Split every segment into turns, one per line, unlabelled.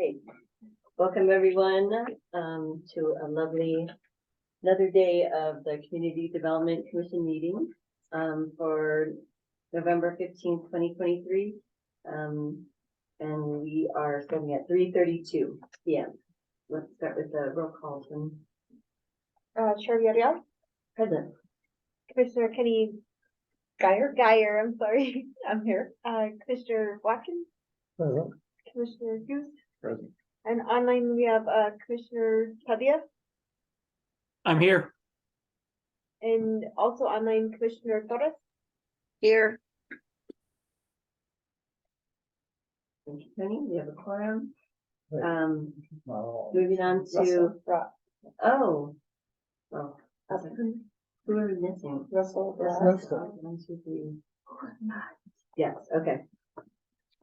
Hey, welcome everyone to a lovely another day of the Community Development Commission meeting for November 15th, 2023. And we are starting at 3:32 p.m. Let's start with the roll call from
Chair Villarreal,
present.
Commissioner Kenny Geyer, I'm sorry, I'm here. Commissioner Watkins,
Present.
Commissioner Hughes,
Present.
and online we have Commissioner Padilla,
I'm here.
and also online Commissioner Torres.
Here.
Thank you, Tony. We have a quorum.
Right.
Moving on to
Russell,
well, who are we missing?
Russell,
Russell.
1, 2, 3, 4, 5. Yes, okay.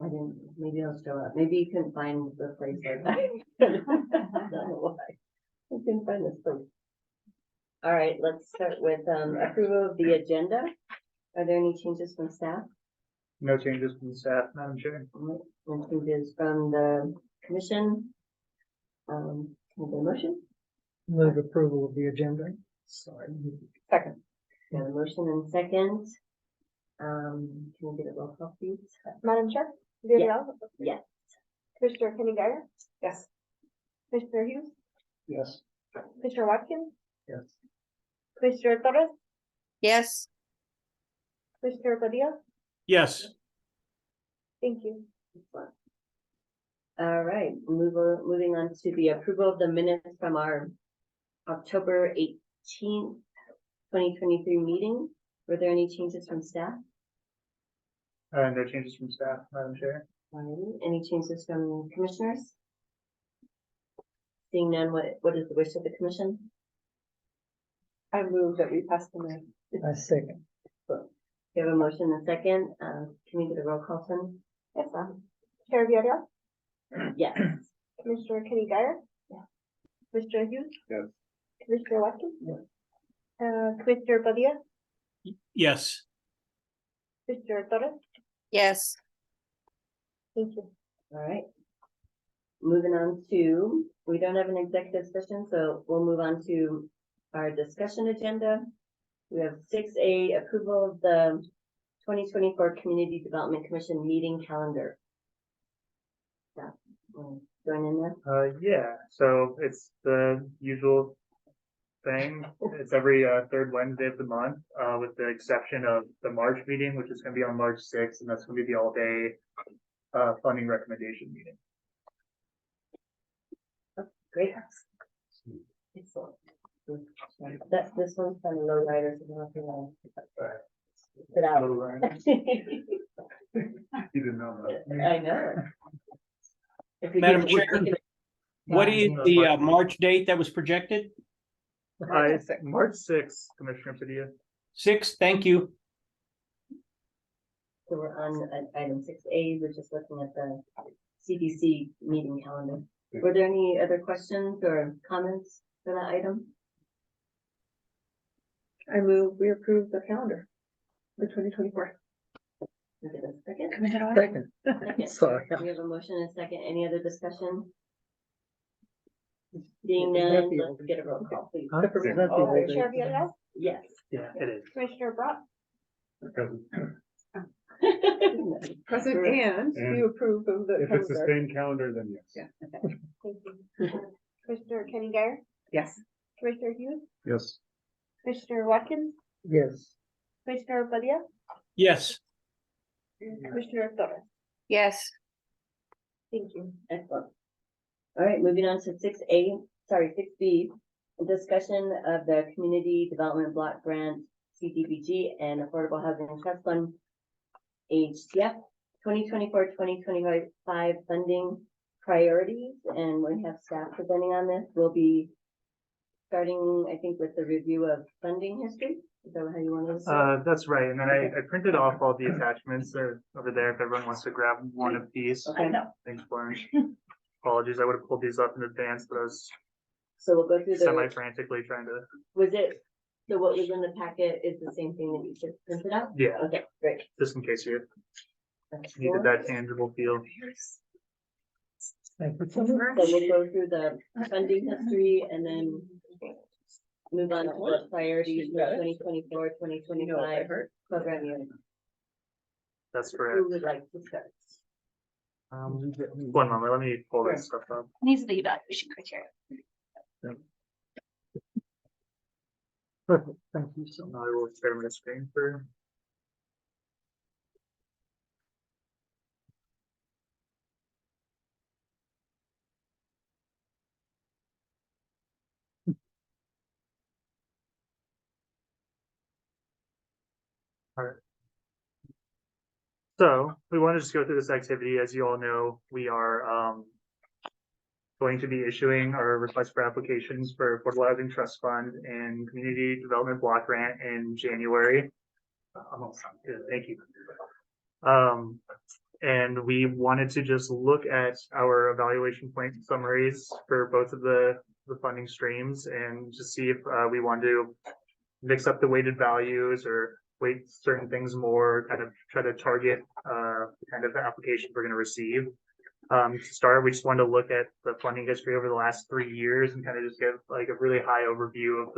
I didn't, maybe I'll show up. Maybe you couldn't find the place like that. I don't know why. I couldn't find this place. All right, let's start with approval of the agenda. Are there any changes from staff?
No changes from staff, Madam Chair.
All right, no changes from the commission? Can I get a motion?
Move approval of the agenda. Sorry.
second.
Got a motion and second. Can we get a roll call, please?
Madam Chair Villarreal,
Yes.
Commissioner Kenny Geyer,
Yes.
Commissioner Hughes,
Yes.
Commissioner Watkins,
Yes.
Commissioner Torres,
Yes.
Commissioner Padilla.
Yes.
Thank you.
Excellent. All right, moving on to the approval of the minutes from our October 18th, 2023 meeting. Were there any changes from staff?
No changes from staff, Madam Chair.
All right, any changes from commissioners? Seeing none, what is the wish of the commission?
I move that we pass the minute.
I second.
We have a motion and a second. Can we get a roll call, son?
Yes, Chair Villarreal,
Yes.
Commissioner Kenny Geyer.
Yeah.
Commissioner Hughes.
Yes.
Commissioner Watkins.
Yes.
Commissioner Padilla,
Yes.
Commissioner Torres.
Yes.
Thank you.
All right. Moving on to, we don't have an executive session, so we'll move on to our discussion agenda. We have 6A, approval of the 2024 Community Development Commission meeting calendar. Yeah, join in there.
Yeah, so it's the usual thing. It's every third Wednesday of the month, with the exception of the March meeting, which is gonna be on March 6th, and that's gonna be the all-day funding recommendation meeting.
Great. Excellent. This one's kind of low riders. Sit out.
You didn't know that.
I know. If we
Madam
could-
Chair, what is the March date that was projected?
It's March 6th, Commissioner Padilla.
6th, thank you.
So we're on item 6A, we're just looking at the CDC meeting calendar. Were there any other questions or comments for that item?
I move we approve the calendar for 2024.
Is it a second?
Second.
Second.
Sorry.
We have a motion and a second. Any other discussion? Seeing none, let's get a roll call, please.
Chair Villarreal,
Yes.
Yeah, it is.
Commissioner Brock,
Present
and you approve of the
If it's the same calendar, then yes.
Yeah. Thank you. Commissioner Kenny Geyer,
Yes.
Commissioner Hughes,
Yes.
Commissioner Watkins,
Yes.
Commissioner Padilla,
Yes.
Commissioner Torres.
Yes.
Thank you.
Excellent. All right, moving on to 6B, a discussion of the Community Development Block Grant, CDBG, and Affordable Housing Trust Fund, HTF, 2024-2025 funding priorities, and we have staff presenting on this. We'll be starting, I think, with the review of funding history. Is that how you want to start?
That's right, and then I printed off all the attachments. They're over there if everyone wants to grab one of these.
Okay.
Thanks, Lauren. Apologies, I would have pulled these up in advance, but I was
So we'll go through
semi-frantically trying to,
so what was in the packet is the same thing that you just printed out?
yeah,
Okay, great.
just in case you
That's
needed
cool.
that tangible feel.
So we'll go through the funding history and then move on to the priorities for 2024, 2025 program year.
That's correct.
Who would like to start?
One moment, let me pull that stuff up.
These are the evaluation criteria.
Perfect, thank you. So now I will share my screen for. All right. So we want to just go through this activity. As you all know, we are going to be issuing our request for applications for Affordable Housing Trust Fund and Community Development Block Grant in January. Almost good, thank you. And we wanted to just look at our evaluation point summaries for both of the funding streams and just see if we want to mix up the weighted values or weight certain things more, kind of try to target the kind of application we're going to receive. To start, we just wanted to look at the funding history over the last 3 years and kind of just give like a really high overview of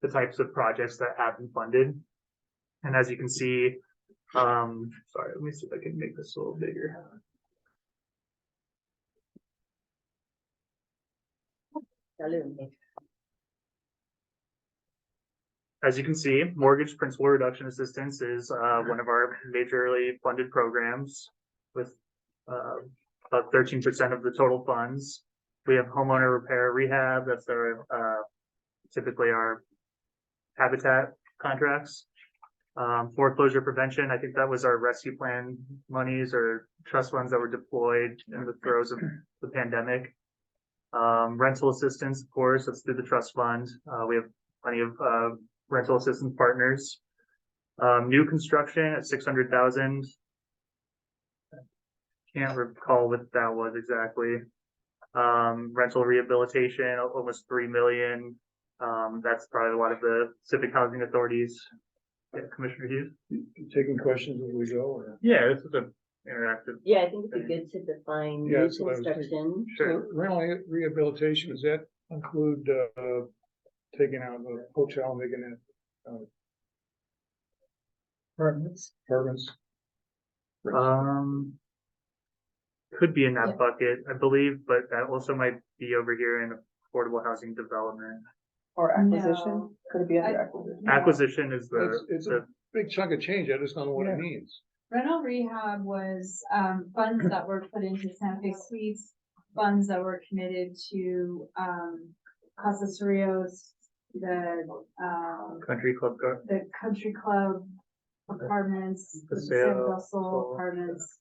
the types of projects that have been funded. And as you can see, sorry, let me see if I can make this a little bigger. As you can see, mortgage principal reduction assistance is one of our majorly funded programs with about 13% of the total funds. We have homeowner repair rehab. That's our typically our habitat contracts. Foreclosure prevention, I think that was our rescue plan monies or trust funds that were deployed in the throes of the pandemic. Rental assistance, of course, that's through the trust fund. We have plenty of rental assistance partners. New construction at 600,000. Can't recall what that was exactly. Rental rehabilitation, almost 3 million. That's probably a lot of the civic housing authorities. Yeah, Commissioner Hughes.
Taking questions as we go, or?
Yeah, this is an interactive.
Yeah, I think it'd be good to define
Yeah,
new
that's what I was thinking.
construction.
Sure.
Rental rehabilitation, does that include, taking out the hotel, making it, apartments?
Could be in that bucket, I believe, but that also might be over here in affordable housing development.
Or acquisition,
No.
could it be under acquisition?
Acquisition is
It's
the
a big chunk of change, I just don't know what
Yeah.
it means.
Rental rehab was, funds that were put into Santa Fe Suites, funds that were committed to, Casa Cerrillos,
country club car.
the country club apartments, the
Paseo
San Del Sol
Sol,
apartments.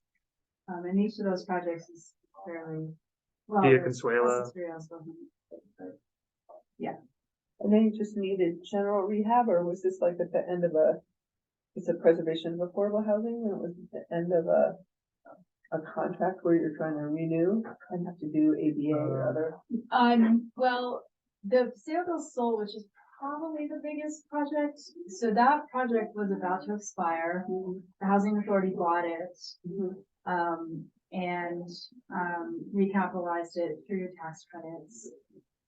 And each of those projects is fairly. well,
Via
there's
Consuela.
Casa Cerrillos wasn't, but,
And then you just needed general rehab, or was this like at the end of it's a preservation of affordable housing, and it was at the end of a contract where you're trying to renew and have to do ADA or other?
Well, the San Del Sol, which is probably the biggest project, so that project was about to expire. The housing authority bought it, and recapitalized it through tax credits.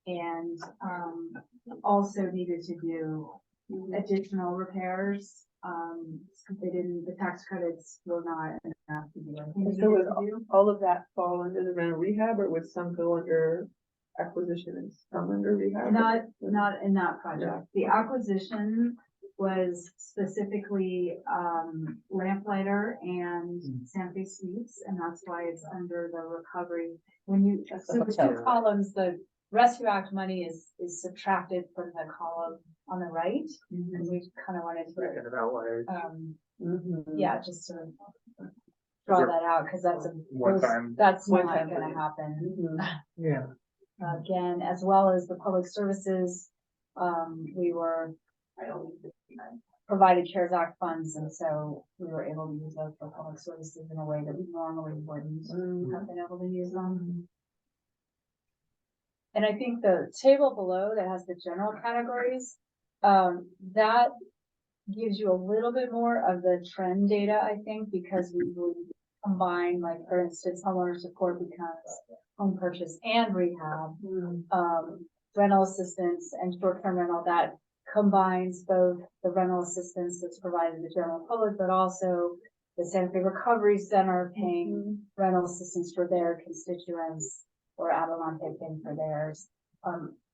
And also needed to do additional repairs. They didn't, the tax credits were not enough to do everything
And
they
so
needed
would
to do.
all of that fall under the rental rehab, or would some go under acquisition and some under rehab?
Not in that project. The acquisition was specifically Lamplighter and Santa Fe Suites, and that's why it's under the recovery. When you, so the two columns, the Rescue Act money is subtracted from the column on the right, and we kind of wanted
Kind
to,
of outliers.
yeah, just sort of draw that out, because that's
One time.
that's
One
not
time
gonna
thing.
happen.
Yeah.
Again, as well as the public services, we were provided CARES Act funds, and so we were able to use those for public services in a way that we normally wouldn't have been able to use them. And I think the table below that has the general categories, that gives you a little bit more of the trend data, I think, because we combine, like for instance, homeowner support becomes home purchase and rehab. Rental assistance and short-term rental that combines both the rental assistance that's provided to the general public, but also the Santa Fe Recovery Center paying rental assistance for their constituents, or Avalon paying for theirs,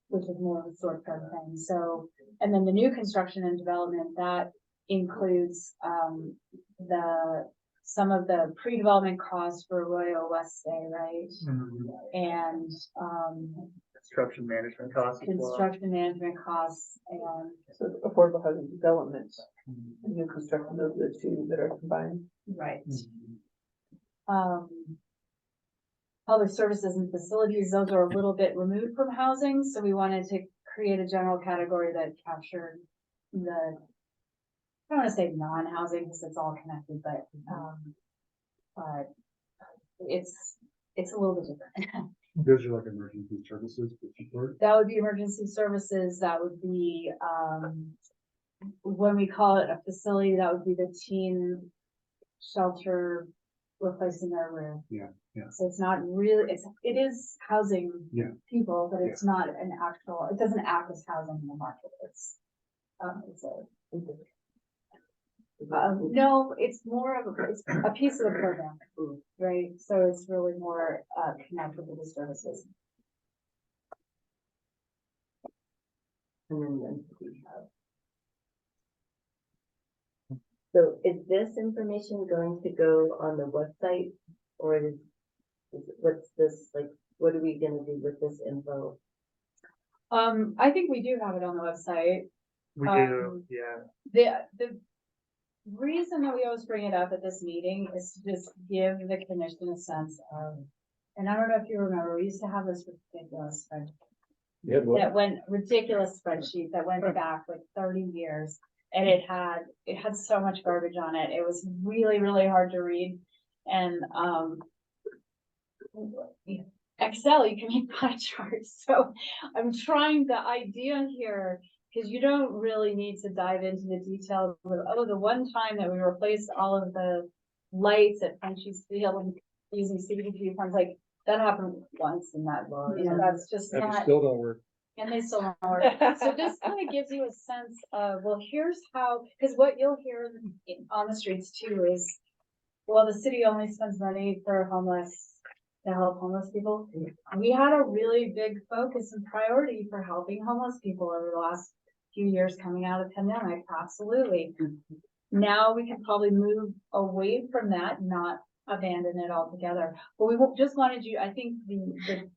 which is more of a short-term thing. So, and then the new construction and development, that includes, some of the pre-development costs for Arroyo West Day, right? And,
Construction management costs as well.
construction management costs and,
So affordable housing development and new construction, those are the two that are combined.
right. Public services and facilities, those are a little bit removed from housing, so we wanted to create a general category that captured the, I don't wanna say non-housing, because it's all connected, but it's a little bit different.
Those are like emergency services for support.
That would be emergency services, that would be, when we call it a facility, that would be the teen shelter replacing their roof.
Yeah.
So it's not really, it is housing
Yeah.
people, but it's not an actual, it doesn't act as housing in the market, it's no, it's more of it's a piece of the program, right? So it's really more, connected with the services.
And then we have. So is this information going to go on the website, or what's this, like, what are we gonna do with this info?
I think we do have it on the website.
We do, yeah.
The reason that we always bring it up at this meeting is to just give the commission a sense of, and I don't know if you remember, we used to have this ridiculous spreadsheet that went back like 30 years. And it had so much garbage on it. It was really, really hard to read. And, Excel, you can make pie charts. So I'm trying the idea here, because you don't really need to dive into the details of, the one time that we replaced all of the lights at Frenchie's Field using CDBG funds, like that happened once in that law. You know, that's just not.
Still don't work.
And they still don't work. So this kind of gives you a sense of, well, here's how, because what you'll hear on the streets too is, well, the city only spends money for homeless, to help homeless people. We had a really big focus and priority for helping homeless people over the last few years coming out of the pandemic. Absolutely. Now we can probably move away from that, not abandon it altogether. But we just wanted you, I think the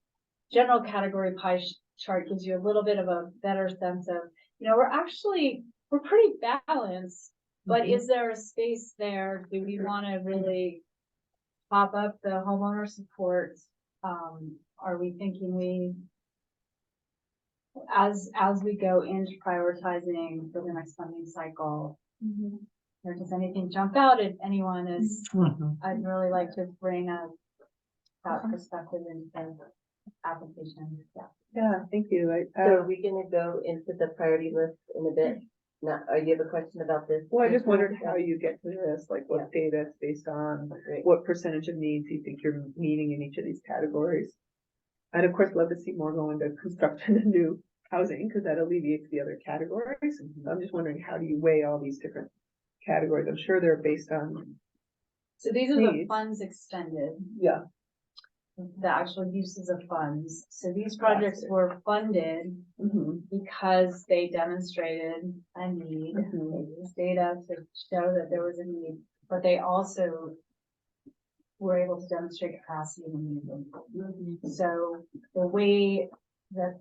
general category pie chart gives you a little bit of a better sense of, you know, we're pretty balanced, but is there a space there? Do we want to really pop up the homeowner support? Are we thinking as we go into prioritizing for the next funding cycle, or does anything jump out at anyone as I'd really like to bring that perspective into the application.
Yeah, thank you.
So are we gonna go into the priority list in a bit? Now, you have a question about this?
Well, I just wondered how you get to this, like what data it's based on,
Great.
what percentage of needs you think you're meeting in each of these categories. I'd of course love to see more go into construction and new housing, because that alleviates the other categories. I'm just wondering, how do you weigh all these different categories? I'm sure they're based on,
So these are the
Needs.
funds expended,
yeah.
the actual uses of funds. So these projects were funded because they demonstrated a need. They used data to show that there was a need, but they also were able to demonstrate capacity in the need. So the way the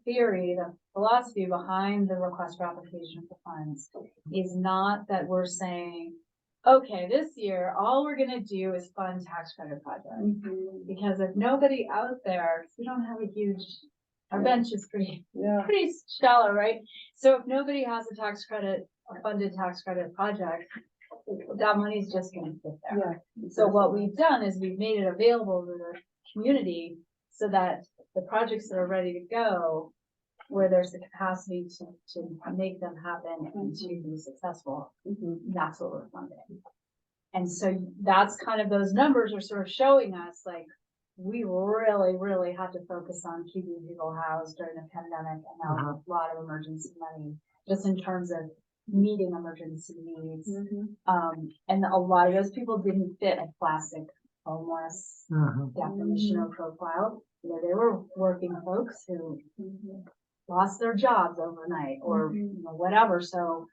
theory, the philosophy behind the request for application for funds is not that we're saying, okay, this year, all we're gonna do is fund tax credit projects. Because if nobody out there, we don't have a huge, our bench is pretty shallow, right? So if nobody has a funded tax credit project, that money's just gonna sit there. So what we've done is we've made it available to the community so that the projects that are ready to go, where there's the capacity to make them happen and to be successful, that's what we're funding. And so that's kind of, those numbers are sort of showing us like, we really, really had to focus on keeping people housed during the pandemic and now a lot of emergency money, just in terms of meeting emergency needs. And a lot of those people didn't fit a classic homeless definition or profile. You know, they were working folks who lost their jobs overnight or you know, whatever. So,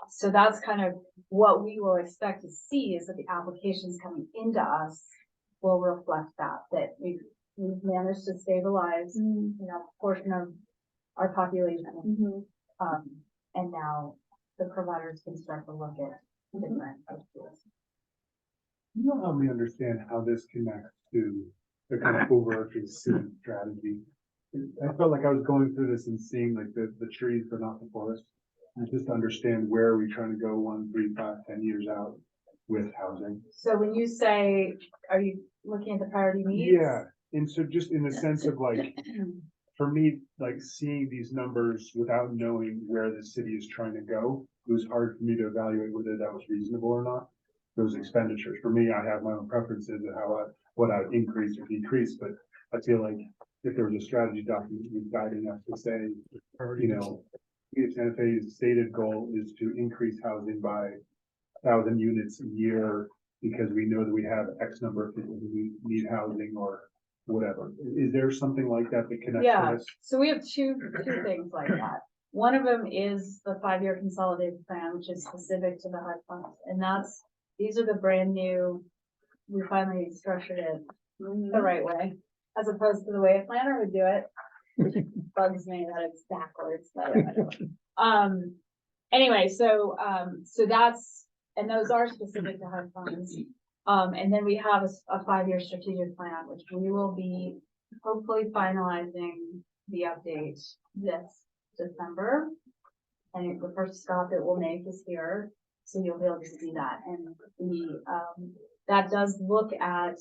so that's kind of what we will expect to see is that the applications coming into us will reflect that we've managed to stabilize, you know, a portion of our population. And now the providers can start to look at different issues.
You don't help me understand how this connects to the kind of overarching city strategy. I felt like I was going through this and seeing like the trees but not the forest. And just to understand where are we trying to go 1, 3, 5, 10 years out with housing.
So when you say, are you looking at the priority needs?
Yeah, and so just in the sense of like, for me, like seeing these numbers without knowing where the city is trying to go, it was hard for me to evaluate whether that was reasonable or not. Those expenditures, for me, I have my own preferences of what I would increase or decrease, but I feel like if there was a strategy document guiding us to say, you know, Santa Fe's stated goal is to increase housing by 1,000 units a year because we know that we have X number of people who need housing or whatever. Is there something like that that connects to this?
So we have two things like that. One of them is the 5-year consolidated plan, which is specific to the HUD funds. And these are the brand new, we finally structured it the right way, as opposed to the way a planner would do it. Which bugs me that it's backwards, but whatever. Anyway, so that's, and those are specific to HUD funds. And then we have a 5-year strategic plan, which we will be hopefully finalizing the update this December. And the first stop it will make is here, so you'll be able to see that. And that does look at,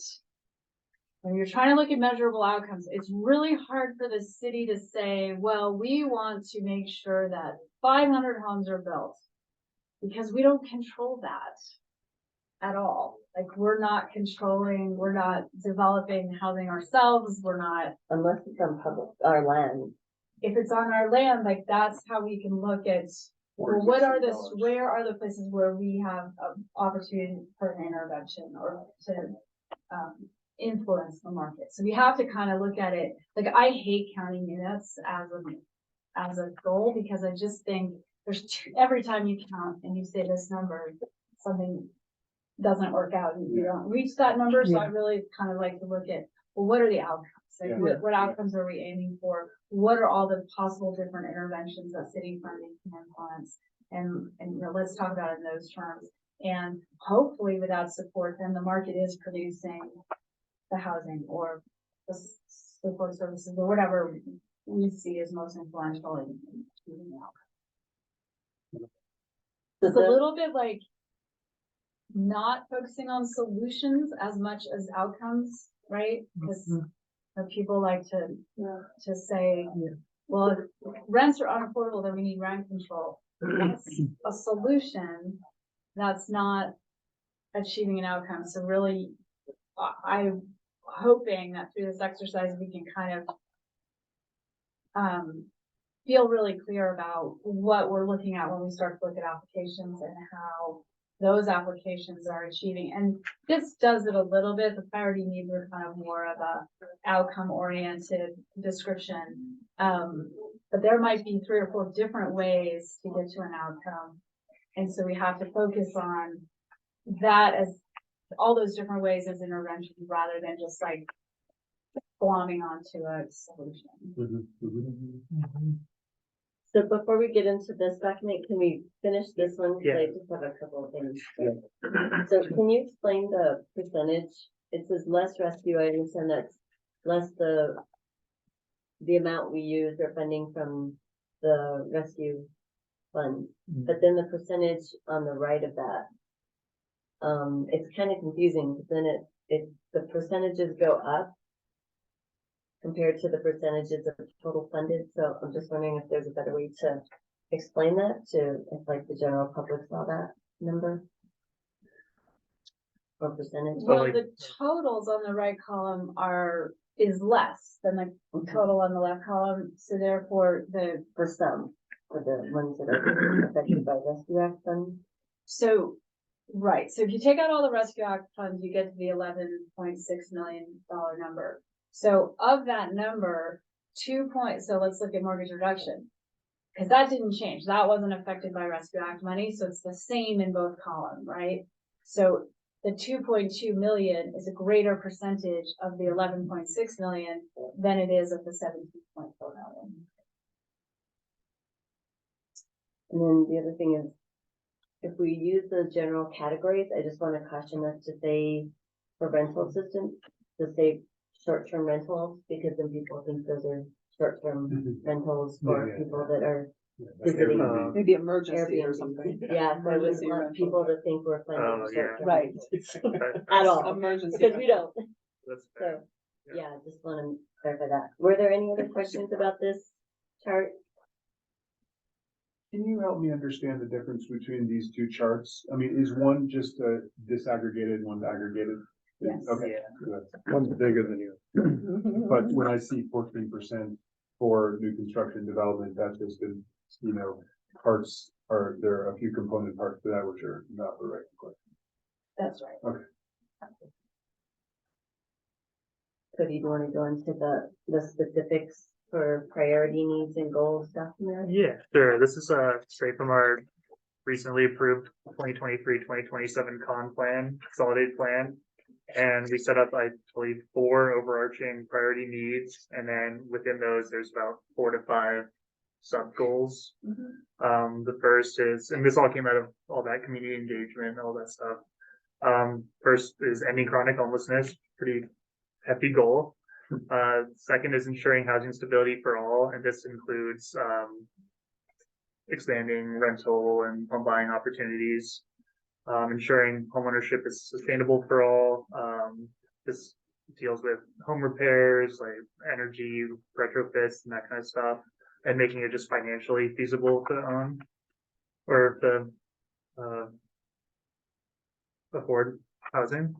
when you're trying to look at measurable outcomes, it's really hard for the city to say, well, we want to make sure that 500 homes are built, because we don't control that at all. Like, we're not developing housing ourselves. We're not.
Unless it's on our land.
If it's on our land, like, that's how we can look at, well, where are the places where we have an opportunity for an intervention or to, influence the market. So we have to kind of look at it. Like, I hate counting units as a goal, because I just think every time you count and you say this number, something doesn't work out and you don't reach that number. So I really kind of like to look at, well, what are the outcomes? Like, what outcomes are we aiming for? What are all the possible different interventions that city funding can influence? And you know, let's talk about it in those terms. And hopefully without support, then the market is producing the housing or the support services or whatever we see as most influential in achieving the outcome. It's a little bit like not focusing on solutions as much as outcomes, right? Because people like to say, well, if rents are unaffordable, then we need rent control. That's a solution. That's not achieving an outcome. So really, I'm hoping that through this exercise, we can kind of feel really clear about what we're looking at when we start to look at applications and how those applications are achieving. And this does it a little bit. The priority needs are kind of more of a outcome oriented description. But there might be 3 or 4 different ways to get to an outcome. And so we have to focus on that as all those different ways as intervention rather than just like glomming onto a solution.
So before we get into this document, can we finish this one? 'Cause
Yeah.
I just have a couple of things. So can you explain the percentage? It says less rescue, I understand that's less the amount we use or funding from the rescue fund. But then the percentage on the right of that, it's kind of confusing, because then the percentages go up compared to the percentages of total funded. So I'm just wondering if there's a better way to explain that if like the general public saw that number. or percentage?
Well,
Well,
like-
the totals on the right column is less than the total on the left column, so therefore
For some, for the ones that are affected by rescue act funds.
right, so if you take out all the Rescue Act funds, you get to the $11.6 million number. So of that number, so let's look at mortgage reduction. Cause that didn't change, that wasn't affected by Rescue Act money, so it's the same in both columns, right? So the 2.2 million is a greater percentage of the 11.6 million than it is of the 17.4 million.
And then the other thing is, if we use the general categories, I just want to caution us to say for rental systems, to say short-term rentals, because then people think those are short-term rentals for
Yeah.
people that are
Yeah, like
visiting.
Airbnb.
Maybe emergency or
Airbnb.
something.
Yeah, so I wouldn't
Emergency
want
rental.
people to think we're funding
Oh, yeah.
short-term
Right.
rentals at all,
Emergency.
because we don't.
That's fair.
So, yeah, just want to clarify that. Were there any other questions about this chart?
Can you help me understand the difference between these two charts? I mean, is one just disaggregated and one's aggregated?
Yes.
Okay.
Yeah.
good.
One's bigger than you.
But when I see 14% for new construction development, that's just in, parts, or there are a few component parts to that which are not the right question.
That's right.
So do you want to go into the specifics for priority needs and goals document?
Yeah, sure. This is straight from our recently approved 2023-2027 con plan, consolidated plan. And we set up, I believe, 4 overarching priority needs, and then within those, there's about 4 to 5 sub goals. The first is, and this all came out of all that community engagement, all that stuff. First is ending chronic homelessness, pretty hefty goal. Second is ensuring housing stability for all, and this includes expanding rental and home buying opportunities. Ensuring homeownership is sustainable for all. This deals with home repairs, like energy retrofits and that kind of stuff, and making it just financially feasible to own or to afford housing.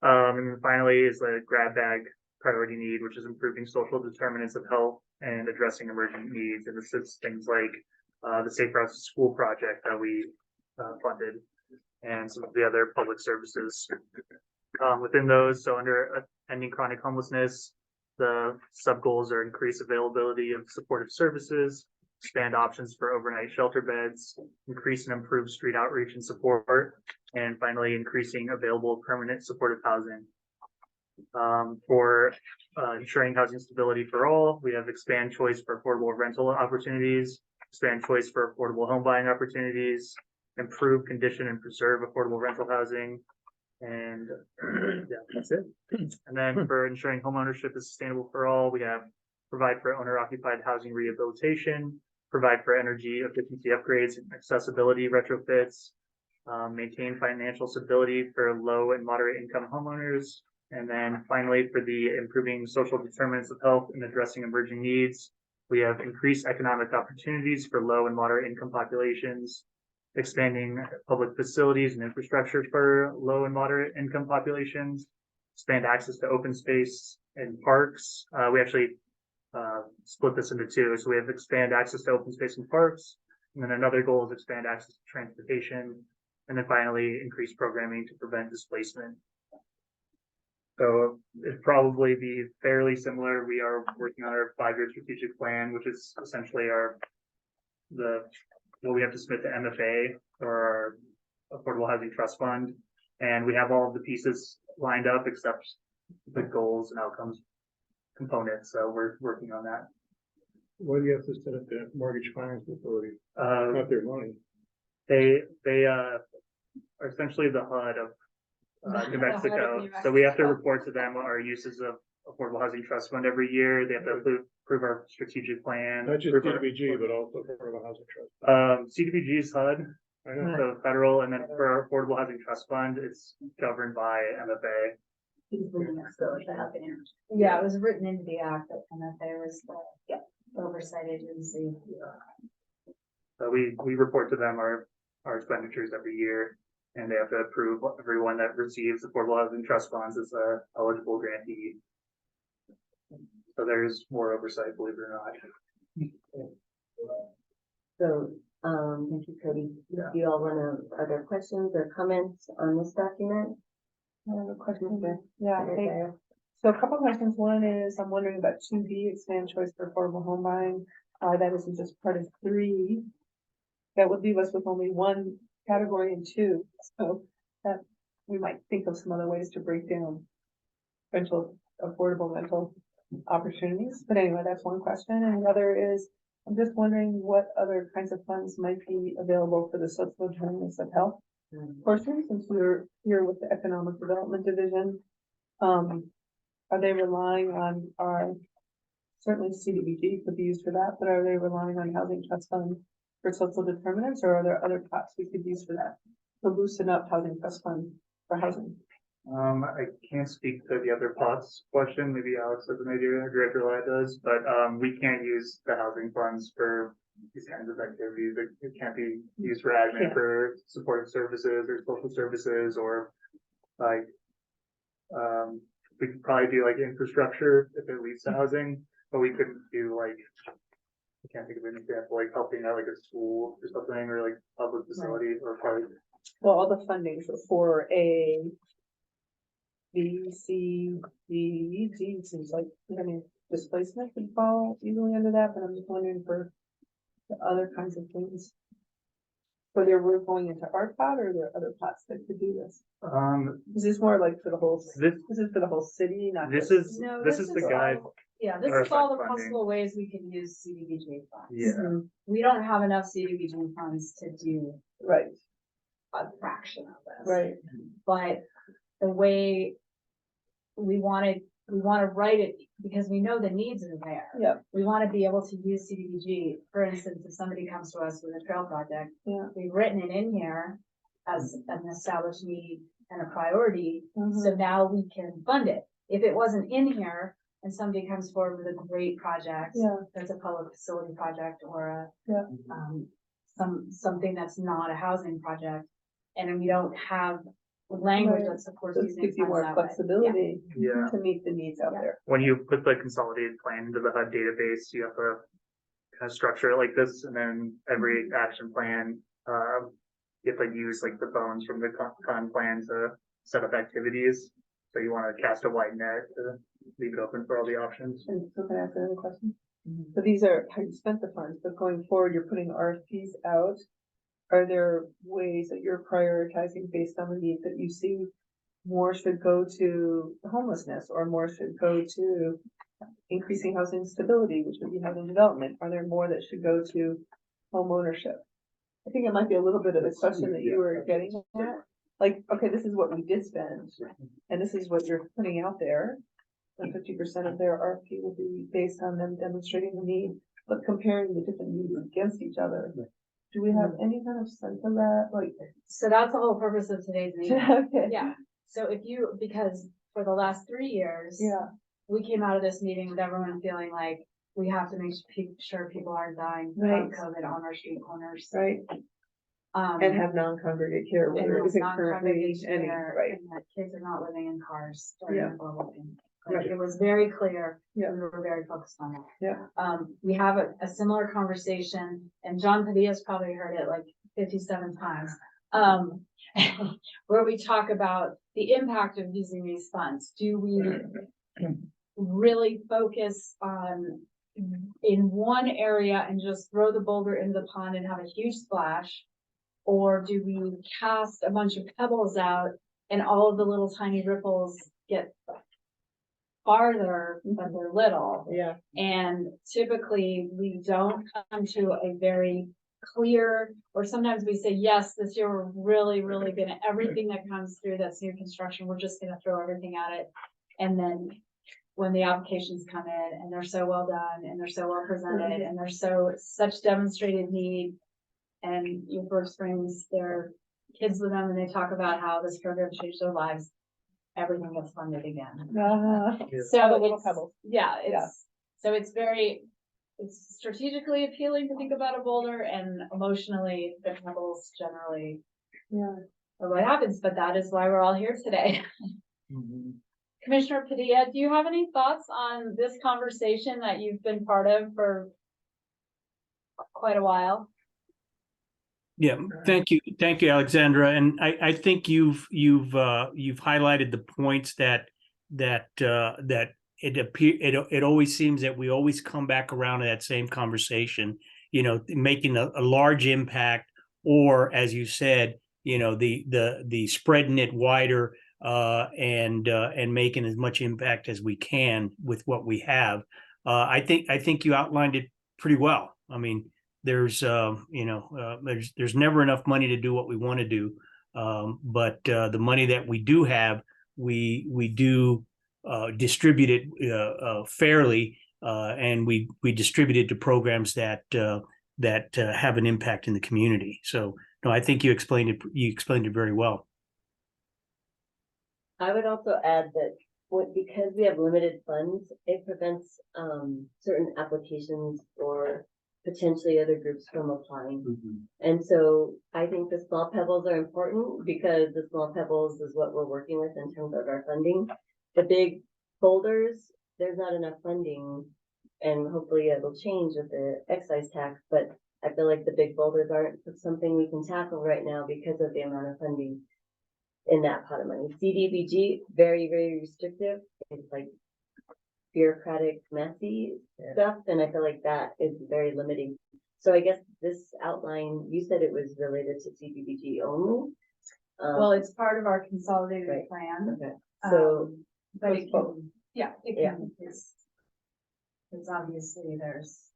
And then finally is the grab bag priority need, which is improving social determinants of health and addressing emergent needs. And this is things like the Safe Routes to School project that we funded, and some of the other public services within those. So under ending chronic homelessness, the sub goals are increase availability of supportive services, expand options for overnight shelter beds, increase and improve street outreach and support, and finally increasing available permanent supportive housing. For ensuring housing stability for all, we have expand choice for affordable rental opportunities, expand choice for affordable home buying opportunities, improve condition and preserve affordable rental housing. And yeah, that's it. And then for ensuring home ownership is sustainable for all, we have provide for owner occupied housing rehabilitation, provide for energy efficiency upgrades and accessibility retrofits, maintain financial stability for low and moderate income homeowners. And then finally, for the improving social determinants of health and addressing emerging needs, we have increased economic opportunities for low and moderate income populations, expanding public facilities and infrastructure for low and moderate income populations, expand access to open space and parks. We actually split this into 2. So we have expand access to open space and parks. And then another goal is expand access to transportation. And then finally, increase programming to prevent displacement. So it'd probably be fairly similar. We are working on our 5-year strategic plan, which is essentially what we have to submit to MFA or our Affordable Housing Trust Fund. And we have all of the pieces lined up except the goals and outcomes components. So we're working on that.
Why do you have to set up the mortgage finance authority?
Uh,
Not their money.
they are essentially the HUD of
The HUD
New
of
Mexico.
New
So we have to
Mexico.
report to them our uses of Affordable Housing Trust Fund every year. They have to approve our strategic plan.
Not just
approve our-
DBG, but also for the housing trust.
CDBG is HUD,
I know.
so federal, and then for our Affordable Housing Trust Fund, it's governed by MFA.
Yeah, it was written into the act that MFA was the oversight agency.
So we report to them our expenditures every year, and they have to approve everyone that receives affordable housing trust funds as a eligible grantee. So there's more oversight, believe it or not.
So, thank you, Cody. Do you all are there questions or comments on this document?
I have a question.
Okay.
Yeah, hey, so a couple of questions. One is, I'm wondering about 2B, expand choice for affordable home buying. That isn't just part of 3. That would leave us with only 1 category in 2, so that we might think of some other ways to break down affordable rental opportunities. But anyway, that's one question. And the other is, I'm just wondering what other kinds of funds might be available for the social determinants of health portion, since we're here with the Economic Development Division. Are they relying on our, certainly CDBG could be used for that, but are they relying on Housing Trust Fund for social determinants, or are there other pots we could use for that? To loosen up Housing Trust Fund for housing.
I can't speak to the other pots question, maybe Alex doesn't, maybe Director Lai does, but, we can't use the housing funds for these kinds of activities. It can't be used for admin,
Yeah.
for supportive services or social services, or like, we could probably do like infrastructure if it leads to housing, but we couldn't do like, I can't think of an example, like helping out like a school or something, or like public facility or park.
Well, all the funding for A, B, C, D, G seems like, I mean, displacement could fall easily under that, but I'm just wondering for the other kinds of things. Whether we're going into our pot or there are other pots that could do this. This is more like for the whole,
This,
this is for the whole city, not
this
just.
is,
No,
this is the guide.
all- Yeah, this
or
is all the
funding.
possible ways we can use CDBG funds.
Yeah.
Mhm,
We don't have enough CDBG funds to do
right,
a fraction of this.
right,
But the way we wanna write it, because we know the needs are there.
yeah,
We wanna be able to use CDBG, for instance, if somebody comes to us with a trail project.
yeah.
We've written it in here as an established need and a priority,
mhm,
so now we can fund it. If it wasn't in here and somebody comes forward with a great project.
Yeah.
That's a public facility project or
Yeah.
something that's not a housing project. And we don't have language
Right.
that supports
This
using
gives you
funds
more
that way.
flexibility
Yeah.
to meet the needs out
Yeah.
there.
When you put the consolidated plan into the HUD database, you have to kind of structure it like this, and then every action plan, you have to use like the bones from the con plan to set up activities. So you want to cast a wide net to leave it open for all the options.
And so can I ask another question? So these are how you spent the funds, but going forward, you're putting RFPs out. Are there ways that you're prioritizing based on the needs that you see? More should go to homelessness, or more should go to increasing housing stability, which would be housing development? Are there more that should go to home ownership? I think it might be a little bit of the question that you were getting at. Like, okay, this is what we did spend, and this is what you're putting out there. And 50% of their RFP will be based on them demonstrating the need, but comparing the different needs against each other. Do we have any kind of sense of that? Like,
So that's the whole purpose of today's meeting.
okay,
Yeah, so because for the last 3 years.
yeah,
We came out of this meeting with everyone feeling like we have to make sure people aren't dying
Right.
from COVID on our street corners.
right.
Um,
And have non-congregate care,
and
whether it
it's
isn't
not
currently
congregate
any,
care,
right?
and that kids are not living in cars during
Yeah.
the global pandemic.
Right.
Like, it was very clear.
Yeah.
We were very focused on that.
Yeah.
We have a similar conversation, and John Padilla's probably heard it like 57 times. Where we talk about the impact of using these funds. Do we really focus on in one area and just throw the boulder into the pond and have a huge splash? Or do we cast a bunch of pebbles out and all of the little tiny ripples get farther, but they're little?
Yeah,
And typically we don't come to a very clear, or sometimes we say, yes, this year we're really, really gonna, everything that comes through that's new construction, we're just gonna throw everything at it. And then when the applications come in and they're so well done and they're so well presented and they're such demonstrated need. And Newburgh Springs, their kids with them and they talk about how this program changed their lives. Everything gets funded again. So
all the little
it's-
pebbles.
Yeah,
Yeah.
so it's it's strategically appealing to think about a boulder, and emotionally the pebbles generally
Yeah,
or what happens, but that is why we're all here today. Commissioner Padilla, do you have any thoughts on this conversation that you've been part of for quite a while?
Yeah, thank you, Alexandra. And I think you've highlighted the points that it always seems that we always come back around to that same conversation, making a large impact, or as you said, the spreading it wider, and making as much impact as we can with what we have. I think you outlined it pretty well. I mean, there's never enough money to do what we want to do, but the money that we do have, we do distribute it fairly, and we distribute it to programs that have an impact in the community. So no, I think you explained it very well.
I would also add that because we have limited funds, it prevents certain applications or potentially other groups from applying. And so I think the small pebbles are important because the small pebbles is what we're working with in terms of our funding. The big boulders, there's not enough funding, and hopefully it'll change with the excise tax, but I feel like the big boulders aren't something we can tackle right now because of the amount of funding in that pot of money. CDBG, very, very restrictive. It's like bureaucratic, messy stuff, and I feel like that is very limiting. So I guess this outline, you said it was related to CDBG only.
Well, it's part of our consolidated
Right.
plan.
Okay, so
But it can,
Yeah.
it's obviously there's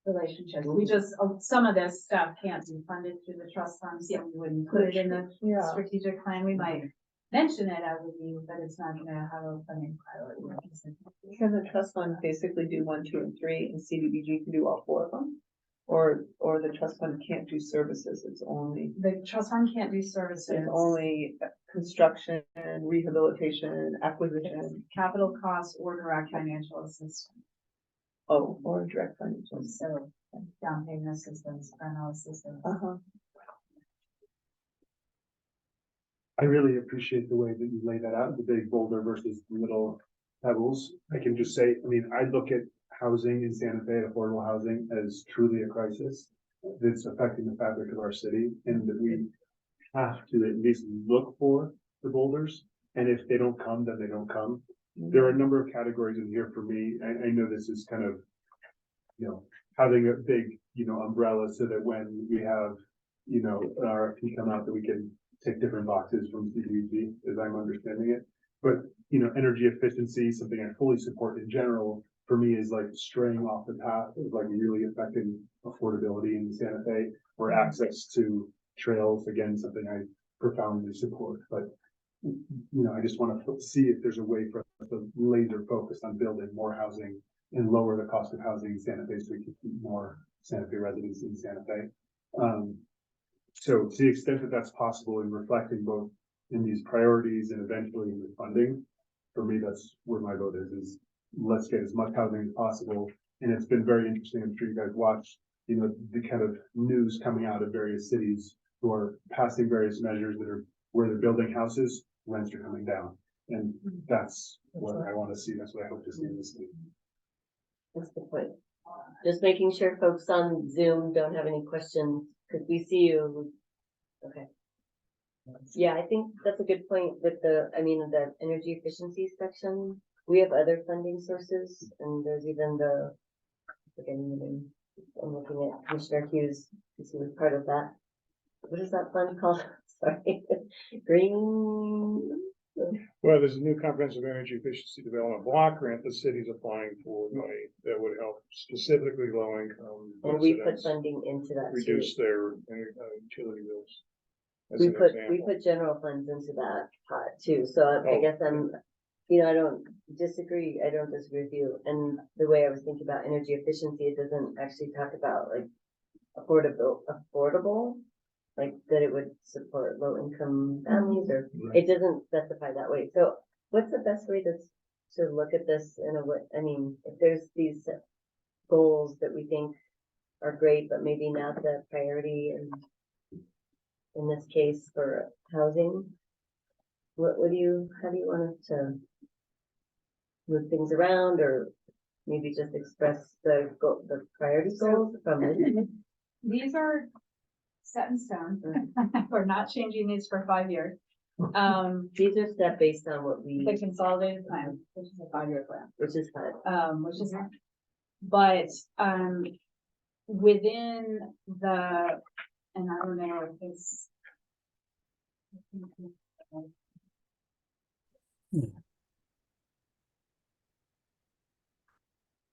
relationships. We just, some of this stuff can't be funded through the trust fund, so we wouldn't put it in the strategic plan. We might mention it as a need, but it's not gonna have a funding priority.
Can the trust fund basically do 1, 2, and 3, and CDBG can do all 4 of them? Or the trust fund can't do services, it's only
The trust fund can't do services.
construction, rehabilitation, acquisition,
Capital costs or direct financial assistance.
or direct financial.
So down payment assistance, rental assistance.
I really appreciate the way that you lay that out, the big boulder versus the little pebbles. I can just say, I mean, I look at housing in Santa Fe, affordable housing, as truly a crisis that's affecting the fabric of our city, and that we have to at least look for the boulders. And if they don't come, then they don't come. There are a number of categories in here for me. I know this is kind of, having a big, umbrella so that when we have, an RFP come out that we can take different boxes from CDBG, as I'm understanding it. But, energy efficiency, something I fully support in general, for me is like straying off the path of like really affecting affordability in Santa Fe, or access to trails, again, something I profoundly support. But, I just want to see if there's a way for us to laser focus on building more housing and lower the cost of housing in Santa Fe, so we can keep more Santa Fe residents in Santa Fe. So to the extent that that's possible in reflecting both in these priorities and eventually in the funding, for me, that's where my vote is let's get as much housing as possible. And it's been very interesting. I'm sure you guys watched, the kind of news coming out of various cities who are passing various measures that are where they're building houses, rents are coming down. And that's what I want to see. That's what I hope to see in this city.
that's the point. Just making sure folks on Zoom don't have any questions, because we see you. Okay. Yeah, I think that's a good point with the energy efficiency section. We have other funding sources, and there's even I'm looking at Commissioner Hughes, because he was part of that. What is that fund called? Sorry, green.
Well, there's a new comprehensive energy efficiency development block grant the city's applying for money that would help specifically low income
And we put
residents
funding into that too.
reduce their utility bills. As
We
an
put
example.
general funds into that pot too, so I guess I don't disagree with you. And the way I was thinking about energy efficiency, it doesn't actually talk about like affordable, like that it would support low income families, or it doesn't specify that way. So what's the best way to look at this in a way? I mean, if there's these goals that we think are great, but maybe not the priority, and in this case for housing. How do you want us to move things around, or maybe just express the priority goals from it?
These are set in stone. We're not changing these for 5 years.
These are set based on what we,
The consolidated plan, which is a 5-year plan.
which is fine.
Which is, but, within the, and I don't know if it's.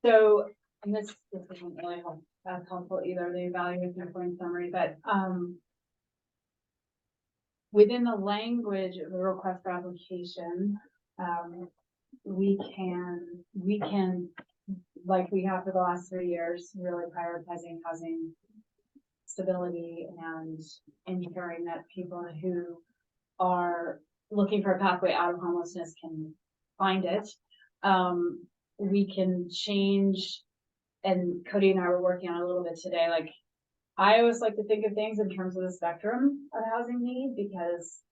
So, and this isn't really as helpful either, the evaluation point summary, but, within the language of the request for application, we can, like we have for the last 3 years, really prioritizing housing stability and ensuring that people who are looking for a pathway out of homelessness can find it. We can change, and Cody and I were working on it a little bit today, like, I always like to think of things in terms of the spectrum of housing need, because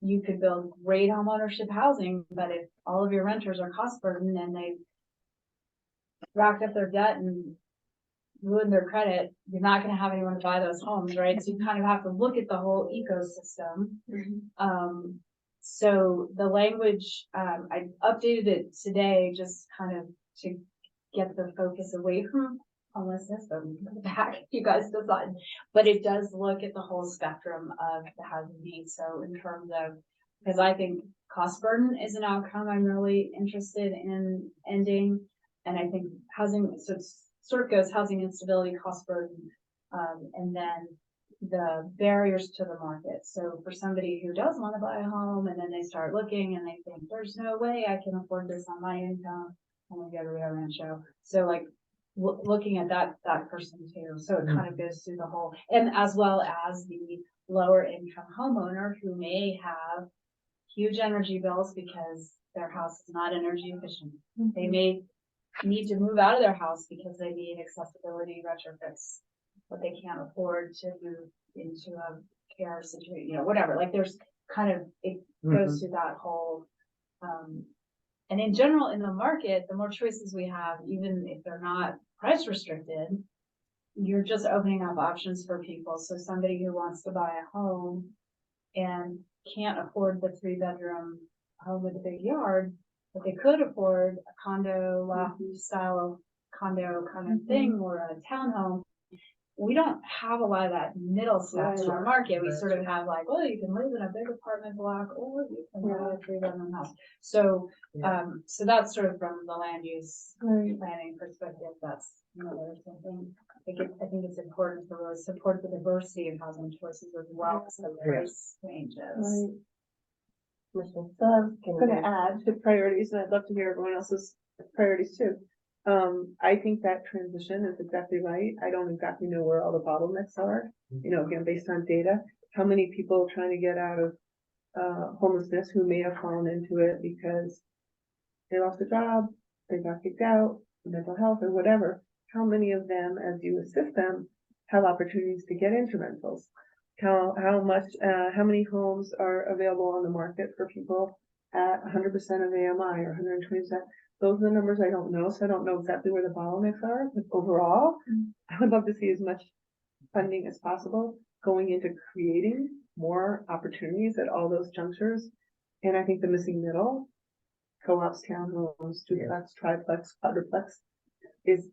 you could build great homeownership housing, but if all of your renters are cost burdened and they racked up their debt and ruined their credit, you're not going to have anyone to buy those homes, right? So you kind of have to look at the whole ecosystem. So the language, I updated it today just kind of to get the focus away from homelessness, but we can go back, you guys decide. But it does look at the whole spectrum of the housing needs. So in terms of, because I think cost burden is an outcome I'm really interested in ending. And I think housing, so it sort of goes housing instability, cost burden, and then the barriers to the market. So for somebody who does want to buy a home and then they start looking and they think, there's no way I can afford this on my income, I'm gonna go to Rio Rancho. So like looking at that person too. So it kind of goes through the whole, and as well as the lower income homeowner who may have huge energy bills because their house is not energy efficient. They may need to move out of their house because they need accessibility retrofits, but they can't afford to move into a care situation, you know, whatever. Like there's kind of, it goes through that whole, and in general, in the market, the more choices we have, even if they're not price restricted, you're just opening up options for people. So somebody who wants to buy a home and can't afford the 3-bedroom home with a big yard, but they could afford a condo, loft style condo kind of thing, or a townhome. We don't have a lot of that middle stuff in our market. We sort of have like, well, you can live in a big apartment block, or you can buy a 3-bedroom house. So, so that's sort of from the land use planning perspective. That's another something. I think it's important to really support the diversity of housing choices as well as the price ranges.
I'm gonna add to priorities, and I'd love to hear everyone else's priorities too. I think that transition is exactly right. I don't exactly know where all the bottlenecks are, you know, again, based on data, how many people trying to get out of homelessness who may have fallen into it because they lost a job, they got kicked out, mental health or whatever. How many of them, as you assist them, have opportunities to get into rentals? How many homes are available on the market for people at 100% of AMI or 120%? Those are the numbers I don't know, so I don't know exactly where the bottlenecks are, but overall, I would love to see as much funding as possible going into creating more opportunities at all those junctures. And I think the missing middle, co-ops, townhomes, duplex, triplex, quadruplex, is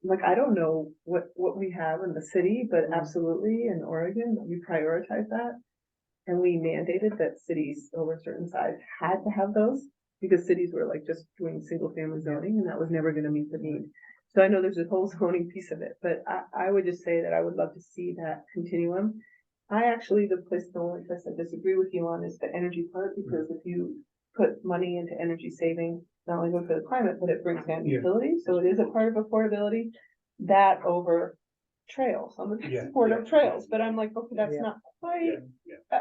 like, I don't know what we have in the city, but absolutely in Oregon, we prioritize that. And we mandated that cities over a certain size had to have those, because cities were like just doing single family zoning and that was never going to meet the need. So I know there's a whole zoning piece of it, but I would just say that I would love to see that continuum. The only place I disagree with you on is the energy part, because if you put money into energy saving, not only good for the climate, but it brings down utilities. So it is a part of affordability. That over trails, I'm in support of trails, but I'm like, okay, that's not quite,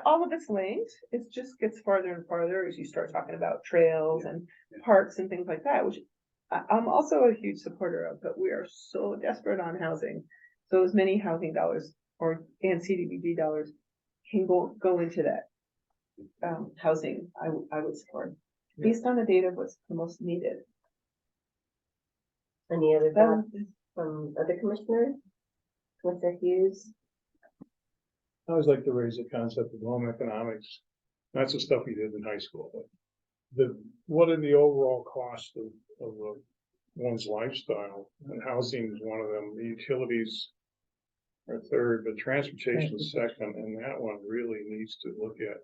all of it's linked. It just gets farther and farther as you start talking about trails and parks and things like that, which I'm also a huge supporter of, but we are so desperate on housing. So as many housing dollars and CDBG dollars can go into that. Housing, I would support, based on the data, what's the most needed.
Any other
That
thoughts from other commissioners? Commissioner Hughes?
I always like to raise the concept of home economics. That's the stuff we did in high school, but what are the overall cost of one's lifestyle? And housing is one of them, the utilities are third, but transportation is second, and that one really needs to look at.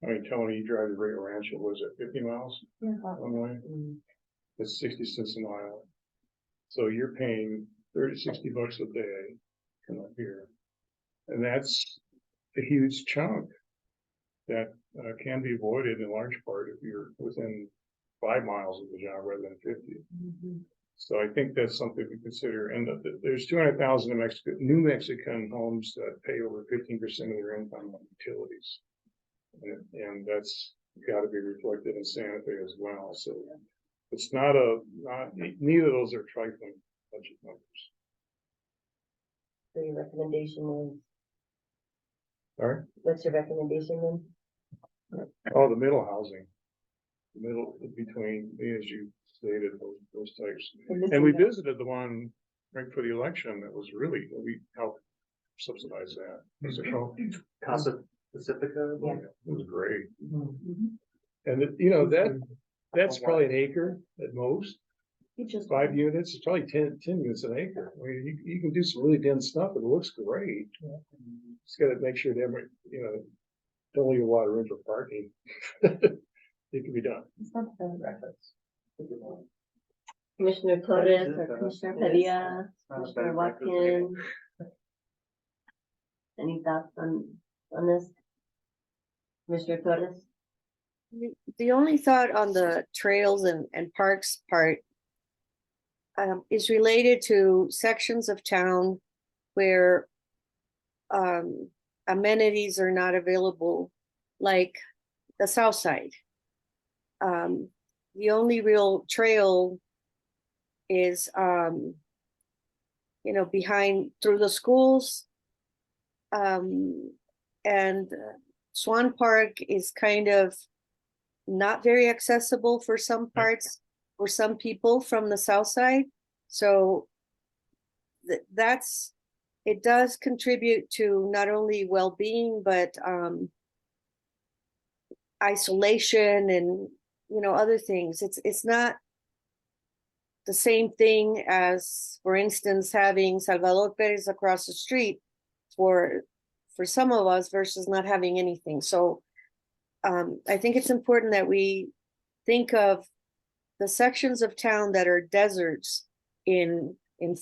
I mean, Tony, you drive to Rio Rancho, was it 50 miles one way? It's 60 cents a mile. So you're paying 30, 60 bucks a day come up here. And that's a huge chunk that can be avoided in large part if you're within 5 miles of the job rather than 50. So I think that's something to consider. And there's 200,000 New Mexican homes that pay over 15% of their income on utilities. And that's got to be reflected in Santa Fe as well. So it's neither of those are trifling budget numbers.
So your recommendation is,
Sorry?
what's your recommendation then?
Oh, the middle housing. The middle between, as you stated, those types. And we visited the one right for the election that was really, we helped subsidize that. Was it called
Casa Pacifica?
Yeah.
It was great.
Mm-hmm.
And that's probably an acre at most. Just 5 units, it's probably 10 units an acre. I mean, you can do some really dense stuff, and it looks great. Just gotta make sure that, don't leave a lot of room for parking. It can be done.
It's not the records.
Commissioner Torres or Commissioner Padilla, Commissioner Watkins? Any thoughts on this? Commissioner Torres?
The only thought on the trails and parks part is related to sections of town where amenities are not available, like the south side. The only real trail is, behind through the schools. And Swan Park is kind of not very accessible for some parts, for some people from the south side. So it does contribute to not only well-being, but isolation and, other things. It's not the same thing as, for instance, having Salvador Perez across the street for some of us versus not having anything. So I think it's important that we think of the sections of town that are deserts in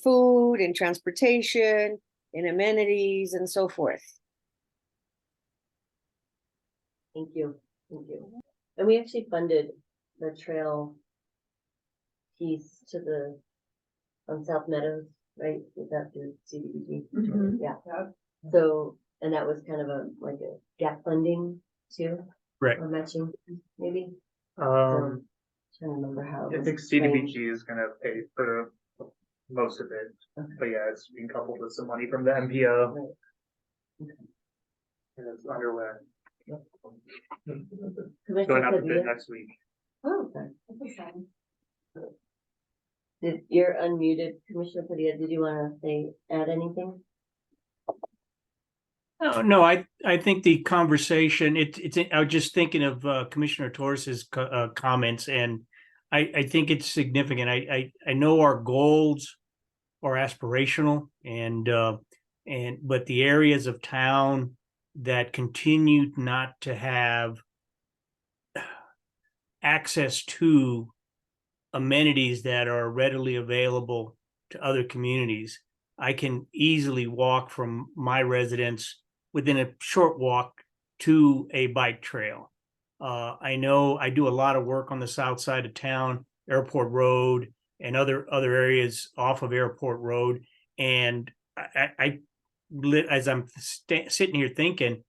food, in transportation, in amenities, and so forth.
Thank you. And we actually funded the trail piece on South Meadows, right? Is that through CDBG? Yeah. So, and that was kind of a gap funding too?
Right.
Or matching, maybe?
Um,
Trying to remember how.
I think CDBG is gonna pay for most of it, but yeah, it's being coupled with some money from the MPO.
Right.
And it's underway.
Commissioner
Going out to
Padilla?
bid next week.
Oh, okay.
That's exciting.
You're unmuted, Commissioner Padilla. Did you want to add anything?
No, I think the conversation, I was just thinking of Commissioner Torres's comments, and I think it's significant. I know our goals are aspirational, but the areas of town that continue not to have access to amenities that are readily available to other communities. I can easily walk from my residence within a short walk to a bike trail. I know I do a lot of work on the south side of town, Airport Road, and other areas off of Airport Road. And as I'm sitting here thinking,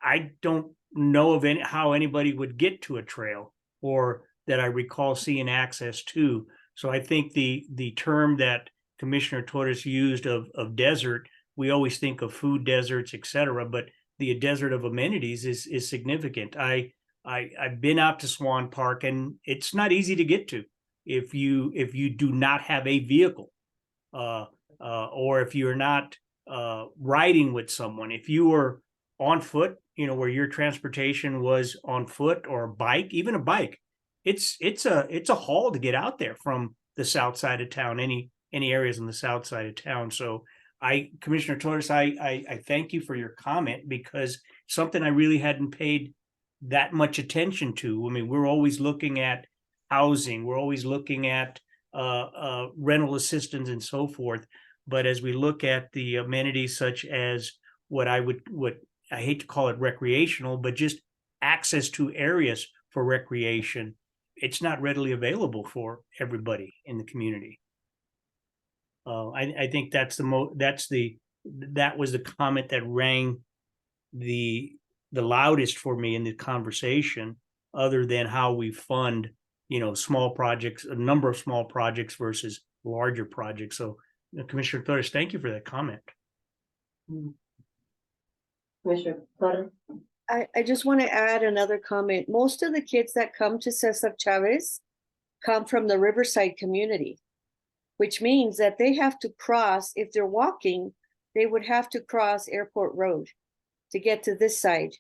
I don't know of how anybody would get to a trail, or that I recall seeing access to. So I think the term that Commissioner Torres used of desert, we always think of food deserts, et cetera, but the desert of amenities is significant. I've been out to Swan Park, and it's not easy to get to if you do not have a vehicle, or if you're not riding with someone. If you were on foot, where your transportation was on foot or a bike, even a bike, it's a haul to get out there from the south side of town, any areas on the south side of town. So Commissioner Torres, I thank you for your comment, because something I really hadn't paid that much attention to. I mean, we're always looking at housing, we're always looking at rental assistance and so forth. But as we look at the amenities such as what I hate to call it recreational, but just access to areas for recreation, it's not readily available for everybody in the community. I think that was the comment that rang the loudest for me in the conversation, other than how we fund, small projects, a number of small projects versus larger projects. So Commissioner Torres, thank you for that comment.
Commissioner Torres?
I just want to add another comment. Most of the kids that come to Cesar Chavez come from the Riverside community, which means that they have to cross, if they're walking, they would have to cross Airport Road to get to this side.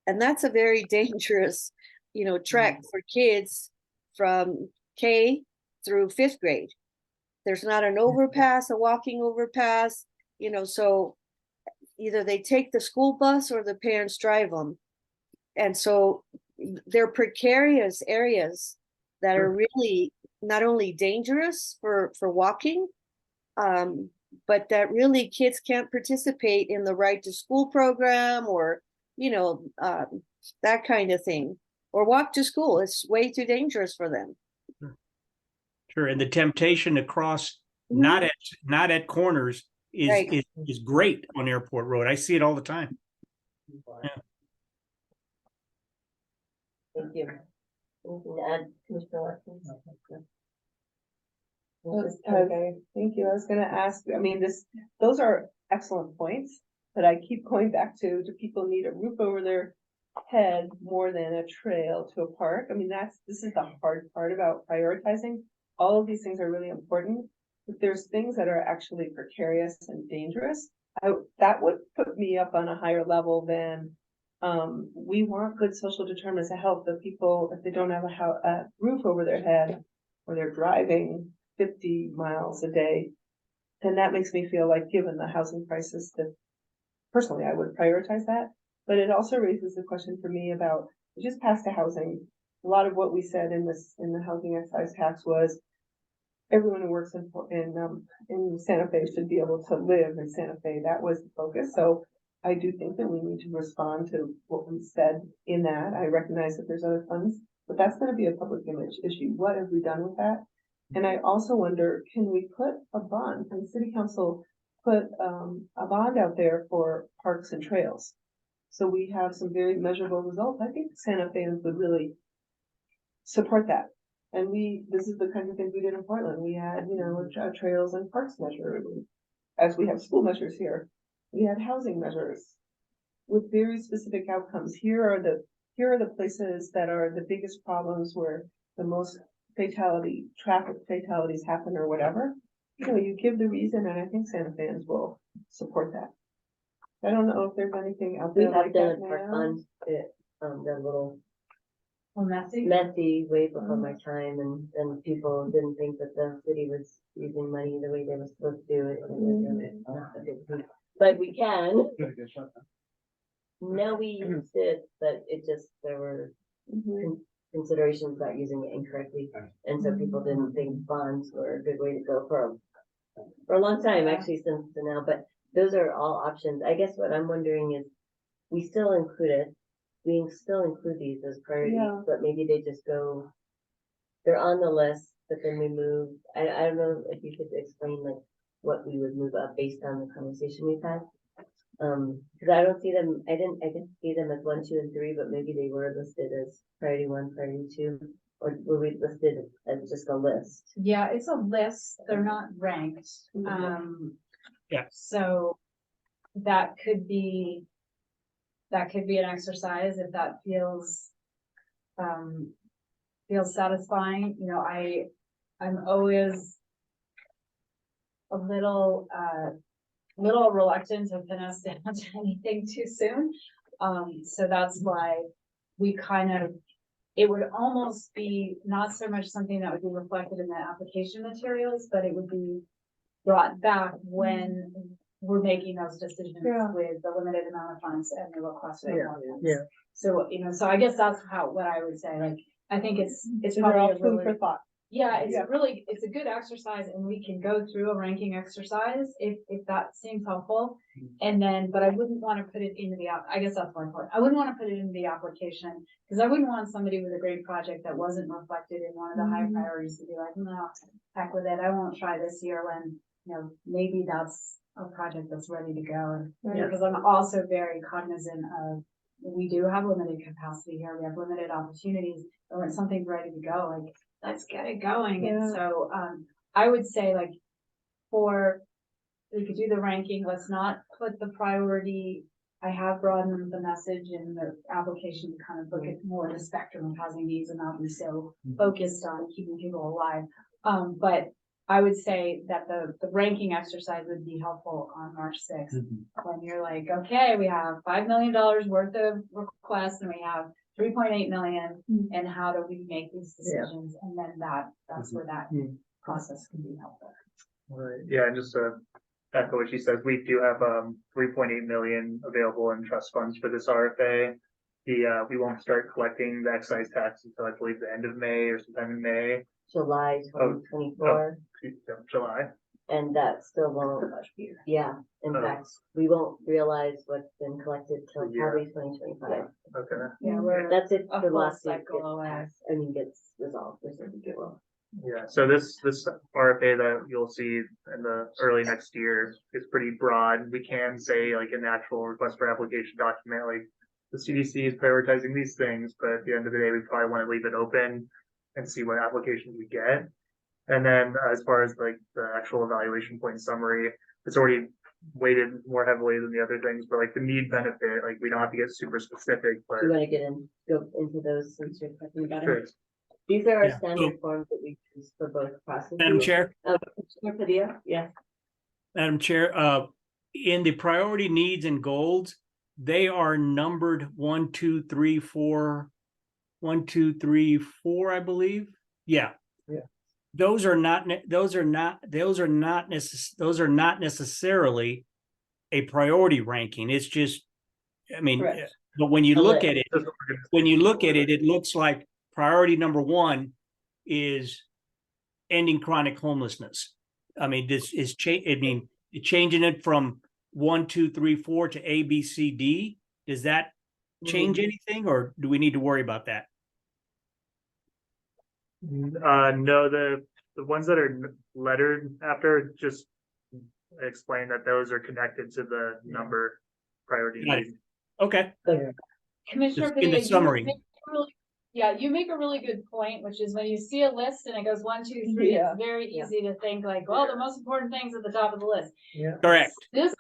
And that's a very dangerous, trek for kids from K through 5th grade. There's not an overpass, a walking overpass, so either they take the school bus or the parents drive them. And so they're precarious areas that are really not only dangerous for walking, but that really kids can't participate in the Ride to School program, or, that kind of thing, or walk to school. It's way too dangerous for them.
Sure. And the temptation to cross not at corners is,
Right.
is great on Airport Road. I see it all the time. Yeah.
Thank you. Anything to add, Commissioner Watkins?
Okay, thank you. I was gonna ask, those are excellent points, but I keep going back to, do people need a roof over their head more than a trail to a park? This is the hard part about prioritizing. All of these things are really important, but there's things that are actually precarious and dangerous. That would put me up on a higher level than, we want good social determinants of health, but people, if they don't have a roof over their head, or they're driving 50 miles a day, then that makes me feel like, given the housing crisis, that personally I would prioritize that. But it also raises the question for me about, we just passed a housing. A lot of what we said in the housing excise tax was everyone who works in Santa Fe should be able to live in Santa Fe. That was the focus. So I do think that we need to respond to what we said in that. I recognize that there's other funds, but that's going to be a public image issue. What have we done with that? And I also wonder, can we put a bond, can the city council put a bond out there for parks and trails? So we have some very measurable results. I think Santa Feans would really support that. And this is the kind of thing we did in Portland. We had, a trails and parks measure, as we have school measures here. We had housing measures with very specific outcomes. Here are the places that are the biggest problems, where the most traffic fatalities happen, or whatever. You give the reason, and I think Santa Feans will support that. I don't know if there's anything out
We
there
have
like
done
that
it for
now.
fun, the little
Well, messy.
messy way before my time, and people didn't think that the city was using money the way they were supposed to do it. Not a big deal. But we can. No, we used it, but there were considerations about using it incorrectly. And so people didn't think bonds were a good way to go for a long time, actually, since now. But those are all options. I guess what I'm wondering is, we still include these as priorities,
Yeah.
but maybe they just they're on the list, but then we move. I don't know if you could explain like what we would move up based on the conversation we've had. Cause I don't see them, I didn't see them as 1, 2, and 3, but maybe they were listed as priority 1, priority 2, or were we listed as just a list?
Yeah, it's a list. They're not ranked.
Yeah.
So that could be,
that could be an exercise if that feels satisfying. You know, I'm always a little reluctant to pin us down to anything too soon. So that's why we it would almost be not so much something that would be reflected in the application materials, but it would be brought back when we're making those decisions
Yeah.
with the limited amount of funds and the request for
Yeah,
funds.
yeah.
So, you know, so I guess that's what I would say, like, I think it's
These are
probably
all
a
food
really,
for thought.
yeah, it's
Yeah.
it's a good exercise, and we can go through a ranking exercise if that seems helpful. And then, but I wouldn't want to put it into I guess that's more important. I wouldn't want to put it in the application, because I wouldn't want somebody with a great project that wasn't reflected in one of the high priorities to be like, no, heck with it, I won't try this year, when, you know, maybe that's a project that's ready to go.
Right.
Because I'm also very cognizant of, we do have limited capacity here, we have limited opportunities, and when something's ready to go, like, let's get it going. And
Yeah.
so, I would say, like, we could do the ranking, let's not put the priority. I have broadened the message in the application to kind of look at more the spectrum of housing needs and not be so focused on keeping people alive. But I would say that the ranking exercise would be helpful on March 6th, when you're like, okay, we have $5 million worth of requests and we have 3.8 million, and how do we make these decisions? And then that's where that process can be helpful.
Right, yeah, and just to echo what she says, we do have 3.8 million available in trust funds for this RFA. We won't start collecting the excise tax until, I believe, the end of May or sometime in May.
July 2024,
July.
and that still won't, yeah, in fact, we won't realize what's been collected till
Yeah.
probably 2025.
Okay.
Yeah, we're
That's if
a
the
full
lawsuit
cycle
gets
away.
passed, gets resolved, or something, it will.
Yeah, so this RFA that you'll see in the early next year is pretty broad. We can say, like, in the actual request for application document, like, the CDC is prioritizing these things, but at the end of the day, we probably want to leave it open and see what applications we get. And then as far as, like, the actual evaluation point summary, it's already weighted more heavily than the other things, but, like, the need benefit, like, we don't have to get super specific, but
Do you want to go into those since you're talking about
sure.
it? These are our
Yeah.
standard forms that we use for both processes.
Madam Chair,
Commissioner Padilla, yes.
Madam Chair, in the priority needs and goals, they are numbered 1, 2, 3, 4, 1, 2, 3, 4, I believe. Yeah.
Yeah.
Those are not necessarily a priority ranking. It's just, I mean,
Correct.
but when you
A
look
list.
at it, it looks like priority number 1 is ending chronic homelessness. I mean, this is changing it from 1, 2, 3, 4 to A, B, C, D. Does that change anything, or do we need to worry about that?
No, the ones that are lettered after just explain that those are connected to the number priority
Got it.
need.
Okay.
Commissioner
Just in the
Padilla,
summary.
you make a really good point, which is when you see a list and it goes 1, 2, 3,
Yeah.
it's very easy to think like, well, the most important things at the top of the list.
Yeah.
Correct.
This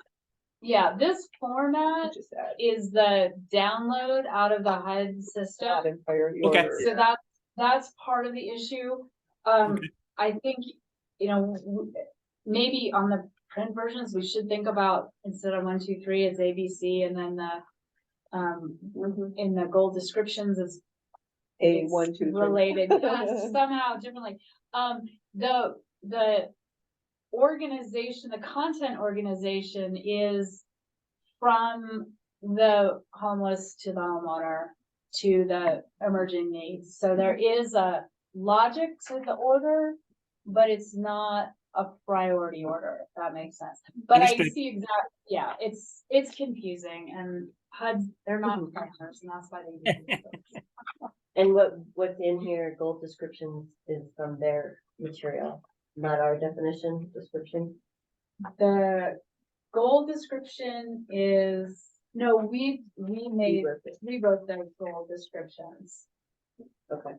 format
Just add
is the download out of the HUD system.
in priority
Okay.
order.
So that's part of the issue.
Okay.
I think, you know, maybe on the print versions, we should think about, instead of 1, 2, 3, it's ABC, and then in the goal descriptions, it's
A 1, 2, 3.
related somehow differently. The organization, the content organization is from the homeless to the homeowner to the emerging needs. So there is a logic to the order, but it's not a priority order, if that makes sense. But
Understood.
I see it's confusing, and HUD, they're not partners, and that's why they do it.
And what's in here, goal descriptions, is from their material, not our definition description.
The goal description is, no, we wrote those goal descriptions.
Okay,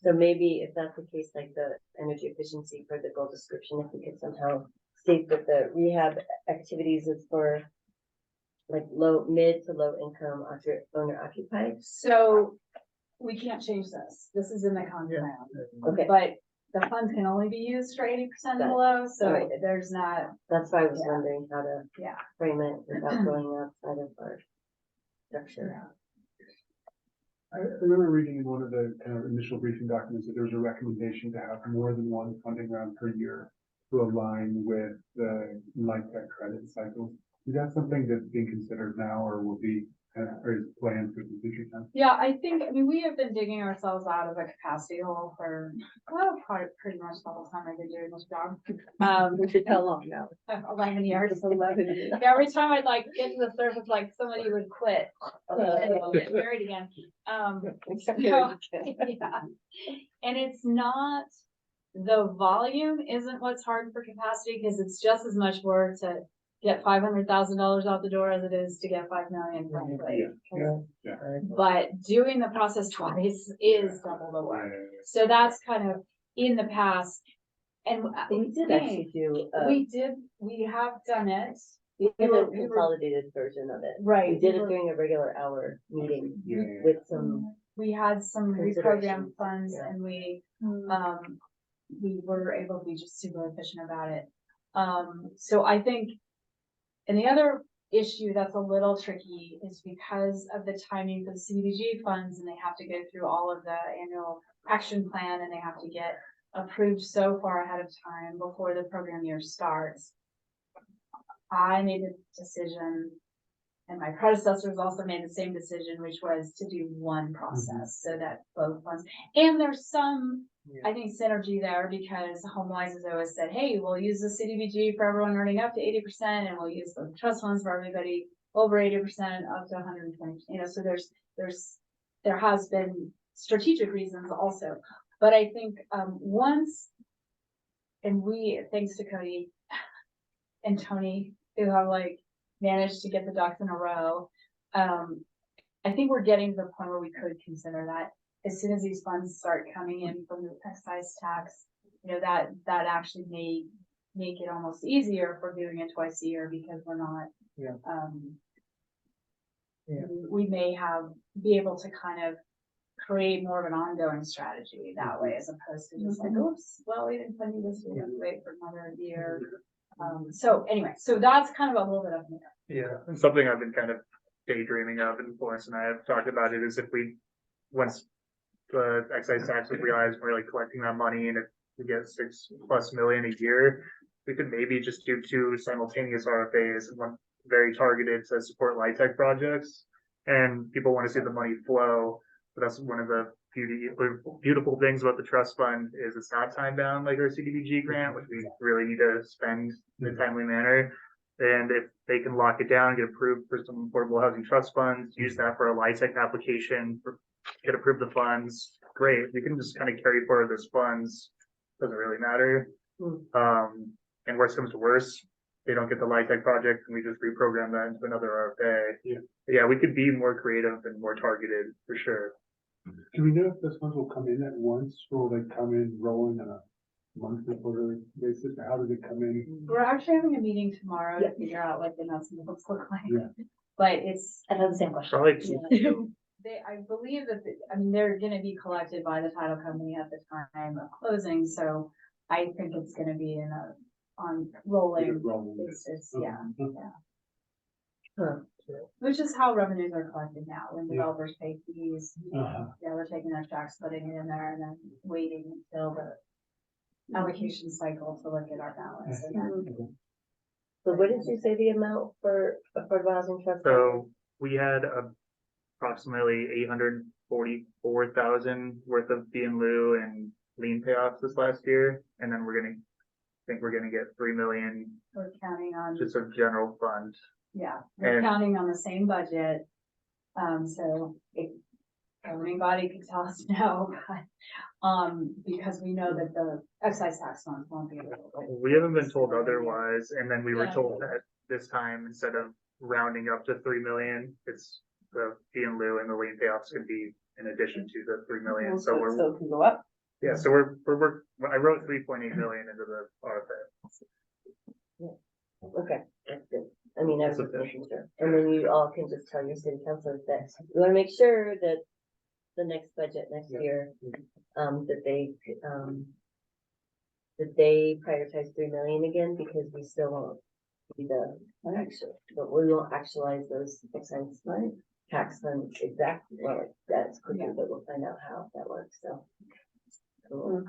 so maybe if that's the case, like the energy efficiency for the goal description, if we could somehow state that the rehab activities is for like mid to low income owner occupied?
So we can't change this. This is in the comp plan.
Okay,
But the funds can only be used for 80% and
Got it.
below, so
Alright.
there's not,
that's why I was
Yeah.
wondering how to
yeah.
frame it without going outside of our structure.
I remember reading in one of the kind of initial briefing documents that there was a recommendation to have more than one funding round per year to align with the light tech credit cycle. Is that something that's being considered now or will be, or is planned for the future time?
Yeah, I mean, we have been digging ourselves out of a capacity hole for, well, probably pretty much the whole time I've been doing this job.
Which is how long now?
11 years.
It's 11 years.
Yeah, every time I'd like get to the surface, like somebody would quit. And get married again.
Except
So,
for-
yeah. And it's not, the volume isn't what's hard for capacity, because it's just as much work to get $500,000 out the door as it is to get 5 million, frankly. But doing the process twice is double the work. So that's kind of in the past. And
We did actually do,
we have done it.
we
we
did
were-
a consolidated version of it.
Right.
We did
we
it
were-
during a regular hour meeting
Yeah.
with some,
We had some
Consideration.
reprogram funds
Yeah.
and we were able to be just super efficient about it. So I think, and the other issue that's a little tricky is because of the timing for the CDBG funds, and they have to go through all of the annual action plan, and they have to get approved so far ahead of time before the program year starts. I made a decision, and my predecessors also made the same decision, which was to do one process so that both funds, and there's some, I think, synergy there, because HomeWise has always said, hey, we'll use the CDBG for everyone earning up to 80%, and we'll use the trust funds for everybody over 80% up to 120%. You know, so there has been strategic reasons also. But I think once, and thanks to Cody and Tony, who have like managed to get the ducks in a row, I think we're getting to the point where we could consider that. As soon as these funds start coming in from the excise tax, you know, that actually may make it almost easier if we're doing it twice a year, because we're not.
Yeah.
Yeah.
We may be able to kind of create more of an ongoing strategy that way, as opposed to just like, oops, well, we didn't fund you this year, we wait for another year. So anyway, so that's kind of a little bit of.
Yeah, and something I've been kind of daydreaming of, and Florence and I have talked about it, is if we, once the excise tax, we realize we're like collecting that money, and if we get 6+ million a year, we could maybe just do 2 simultaneous RFAs, and one very targeted to support light tech projects. And people want to see the money flow, but that's one of the beautiful things about the trust fund, is it's not time bound like our CDBG grant, which we really need to spend in a timely manner. And if they can lock it down, get approved for some affordable housing trust funds, use that for a light tech application, get approved the funds, great. We can just kind of carry forward those funds. Doesn't really matter. And worst comes to worst, they don't get the light tech project, and we just reprogram that into another RFA. Yeah, we could be more creative and more targeted for sure.
Do we know if those funds will come in at once, or will they come in rolling on a monthly, quarterly basis, or how do they come in?
We're actually having a meeting tomorrow to figure out what the nuts and bolts look like.
Yeah.
But it's,
I have the same question.
Probably
I believe that, they're gonna be collected by the title company at the time of closing, so I think it's gonna be on rolling basis, yeah. Which is how revenues are collected now, when developers pay fees.
Uh-huh.
Yeah, we're taking their checks, putting it in there, and then waiting until the allocation cycle to look at our balance. And then
So what did you say the amount for affordable housing trust?
So we had approximately 844,000 worth of fee and lieu and lien payoffs this last year, and then I think we're gonna get 3 million
we're counting on.
just a general fund.
Yeah, we're
And-
counting on the same budget. So if governing body could tell us no, but, because we know that the excise tax funds won't be able to.
We haven't been told otherwise, and then we were
Yeah.
told that this time, instead of rounding up to 3 million, it's the fee and lieu and the lien payoffs could be in addition to the 3 million. So
it
we're,
still can go up.
yeah, so I wrote 3.8 million into the RFA.
Okay, that's good. I mean, I was
That's
just making sure, and then you all can just tell your city councilors that we wanna make sure that the next budget next year, that they prioritize 3 million again, because we still won't be but we won't actualize those excise tax funds exactly, well, that's quickly, but we'll find out how that works, so. Cool.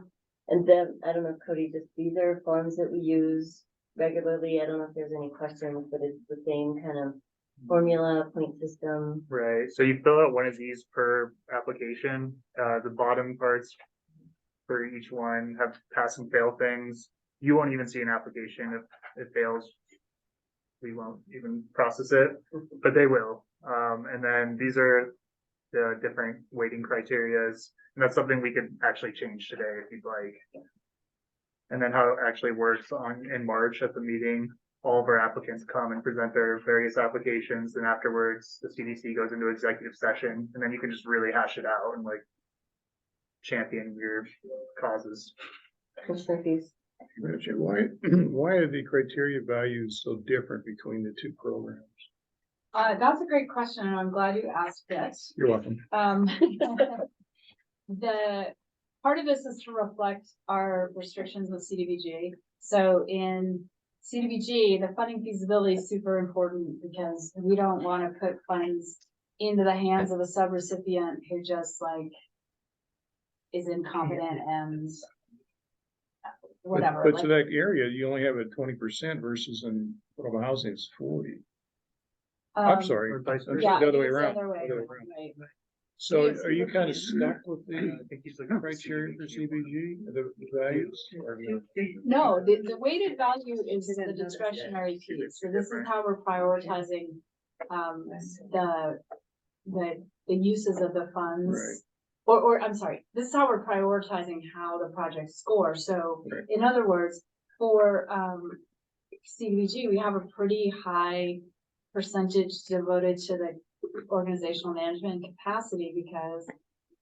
And then, I don't know, Cody, just these are forms that we use regularly. I don't know if there's any questions, but it's the same kind of formula, point system.
Right, so you fill out one of these per application, the bottom parts for each one have pass and fail things. You won't even see an application if it fails. We won't even process it, but they will. And then these are the different weighting criterias, and that's something we could actually change today if you'd like. And then how it actually works in March at the meeting, all of our applicants come and present their various applications, and afterwards the CDC goes into executive session, and then you can just really hash it out and like champion your causes.
Commissioner fees.
Richard, why, why are the criteria values so different between the two programs?
That's a great question, and I'm glad you asked it.
You're welcome.
The part of this is to reflect our restrictions with CDBG. So in CDBG, the funding feasibility is super important because we don't want to put funds into the hands of a subrecipient who just like is incompetent and whatever.
But to that area, you only have a 20% versus in affordable housing it's 40. I'm
Um,
sorry,
Or vice
the
versa.
Yeah,
other way
it's the
around.
other way,
other way around.
right.
So
Yes,
are you
we
kind of
can.
stuck with the criteria for CBG, the values? Or no?
No, the weighted value is the discretionary piece, so this is how we're prioritizing, the uses of the funds.
Right.
Or, I'm sorry, this is how we're prioritizing how the projects score, so,
Right.
in other words, for, CDBG, we have a pretty high percentage devoted to the organizational management capacity, because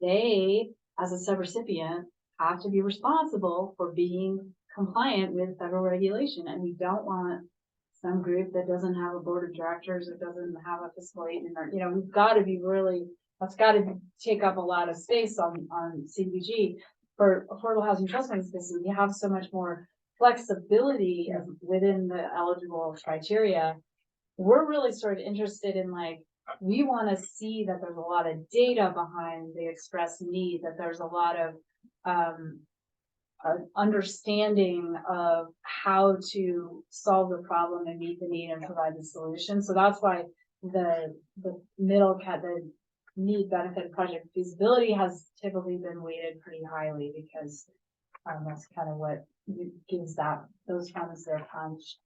they, as a subrecipient, have to be responsible for being compliant with federal regulation, and we don't want some group that doesn't have a board of directors, that doesn't have a fiscal agent, or, you know, we've got to be really, that's got to take up a lot of space on CDBG. For affordable housing trust funds, because we have so much more flexibility within the eligible criteria. We're really sort of interested in like, we want to see that there's a lot of data behind the express need, that there's a lot of understanding of how to solve the problem and meet the need and provide the solution. So that's why the the need benefit project feasibility has typically been weighted pretty highly, because that's kind of what gives those funds their punch.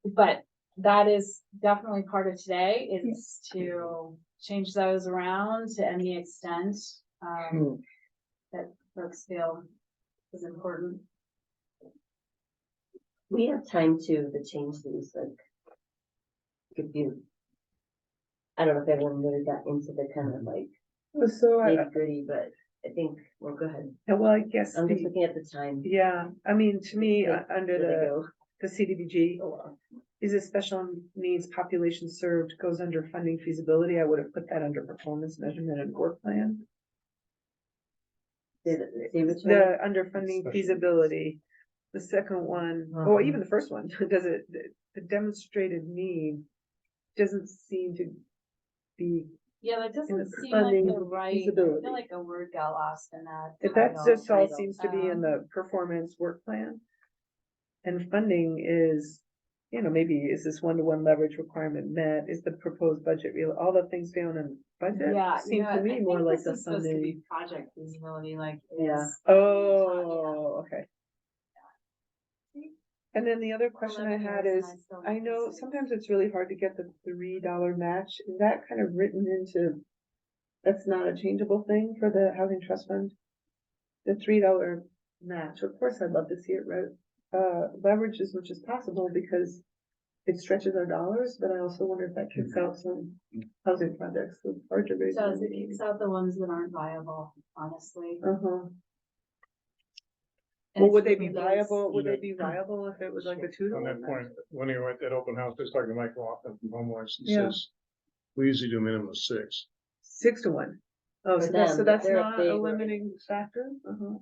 But that is definitely part of today, is to change those around to any extent that folks feel is important.
We have time to change these, like, if you, I don't know if everyone really got into the kind of like
So
nitty gritty, but I think, well, go ahead.
well, I guess,
I'm just looking at the time.
yeah, I mean, to me,
Like,
under
There they
the
go.
CDBG, is a special needs population served goes under funding feasibility. I would have put that under performance measurement and work plan.
See which one?
The under funding
Special
feasibility, the second one, or even the first one, does it, the demonstrated need doesn't seem to be,
Yeah, that doesn't
the
seem like
funding
the right, I
feasibility.
feel like a word got lost in that.
if that
title.
just all
title.
seems to be in the performance work plan. And funding is, you know, maybe is this one-to-one leverage requirement met, is the proposed budget real, all the things down in budget?
Yeah,
Seem
yeah,
to me
I
more
think
like
this
the
is supposed to be
funding.
project feasibility, like.
Yeah.
is-
Oh, okay. And then the other question I
11
had
years
is,
and still
I
don't
know
see.
sometimes it's really hard to get the $3 match, is that kind of written into? That's not a changeable thing for the housing trust fund? The $3 match, of course, I'd love to see it leveraged as much as possible, because it stretches our dollars, but I also wonder if that kicks out some housing projects with larger rates.
Does, it kicks out the ones that aren't viable, honestly.
Uh-huh.
And
Well,
it's
would they be
really
viable, would
you
they
know,
be viable if it was like a 2 to
On
1
that point, when you went to that open house, I was talking to Mike Laughlin from Homelands, he
Yeah.
says, we usually do a minimum of 6.
6 to 1. Oh,
For
so
them, but
that's
they're a
not
big
a limiting factor? Uh-huh.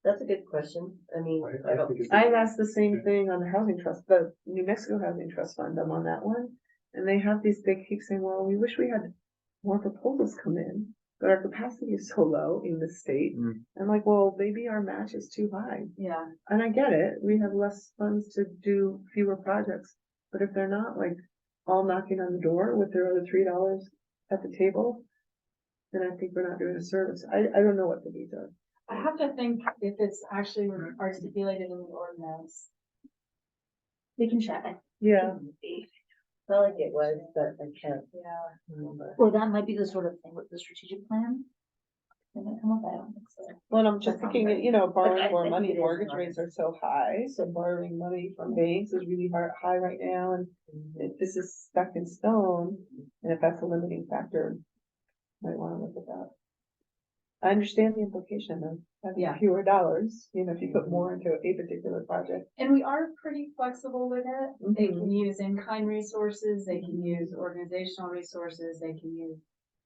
That's a good question. I mean,
I
I don't,
think it's-
I asked the same thing on the housing trust, the New Mexico Housing Trust Fund, I'm on that one. And they have these, they keep saying, well, we wish we had more proposals come in, but our capacity is so low in the state.
Mm.
I'm like, well, maybe our match is too high.
Yeah,
And I get it, we have less funds to do fewer projects, but if they're not like all knocking on the door with their other $3 at the table, then I think we're not doing a service. I don't know what the needs are.
I have to think if it's actually articulated in the ordinance.
We can check.
Yeah.
felt like it was, but I can't
Yeah.
remember.
Or that might be the sort of thing with the strategic plan. They might come up, I don't think so.
Well, I'm just
That's
thinking,
all right.
you know,
I
borrowing more
think
money,
it is
mortgage
hard.
rates are so high, so borrowing money from banks is really high right now, and if this is stuck in stone, and if that's a limiting factor, might wanna look at that. I understand the implication of having
Yeah.
fewer dollars, you know, if you put more into a particular project.
And we are pretty flexible with it. They
Mhm.
can use in-kind resources, they can use organizational resources, they can use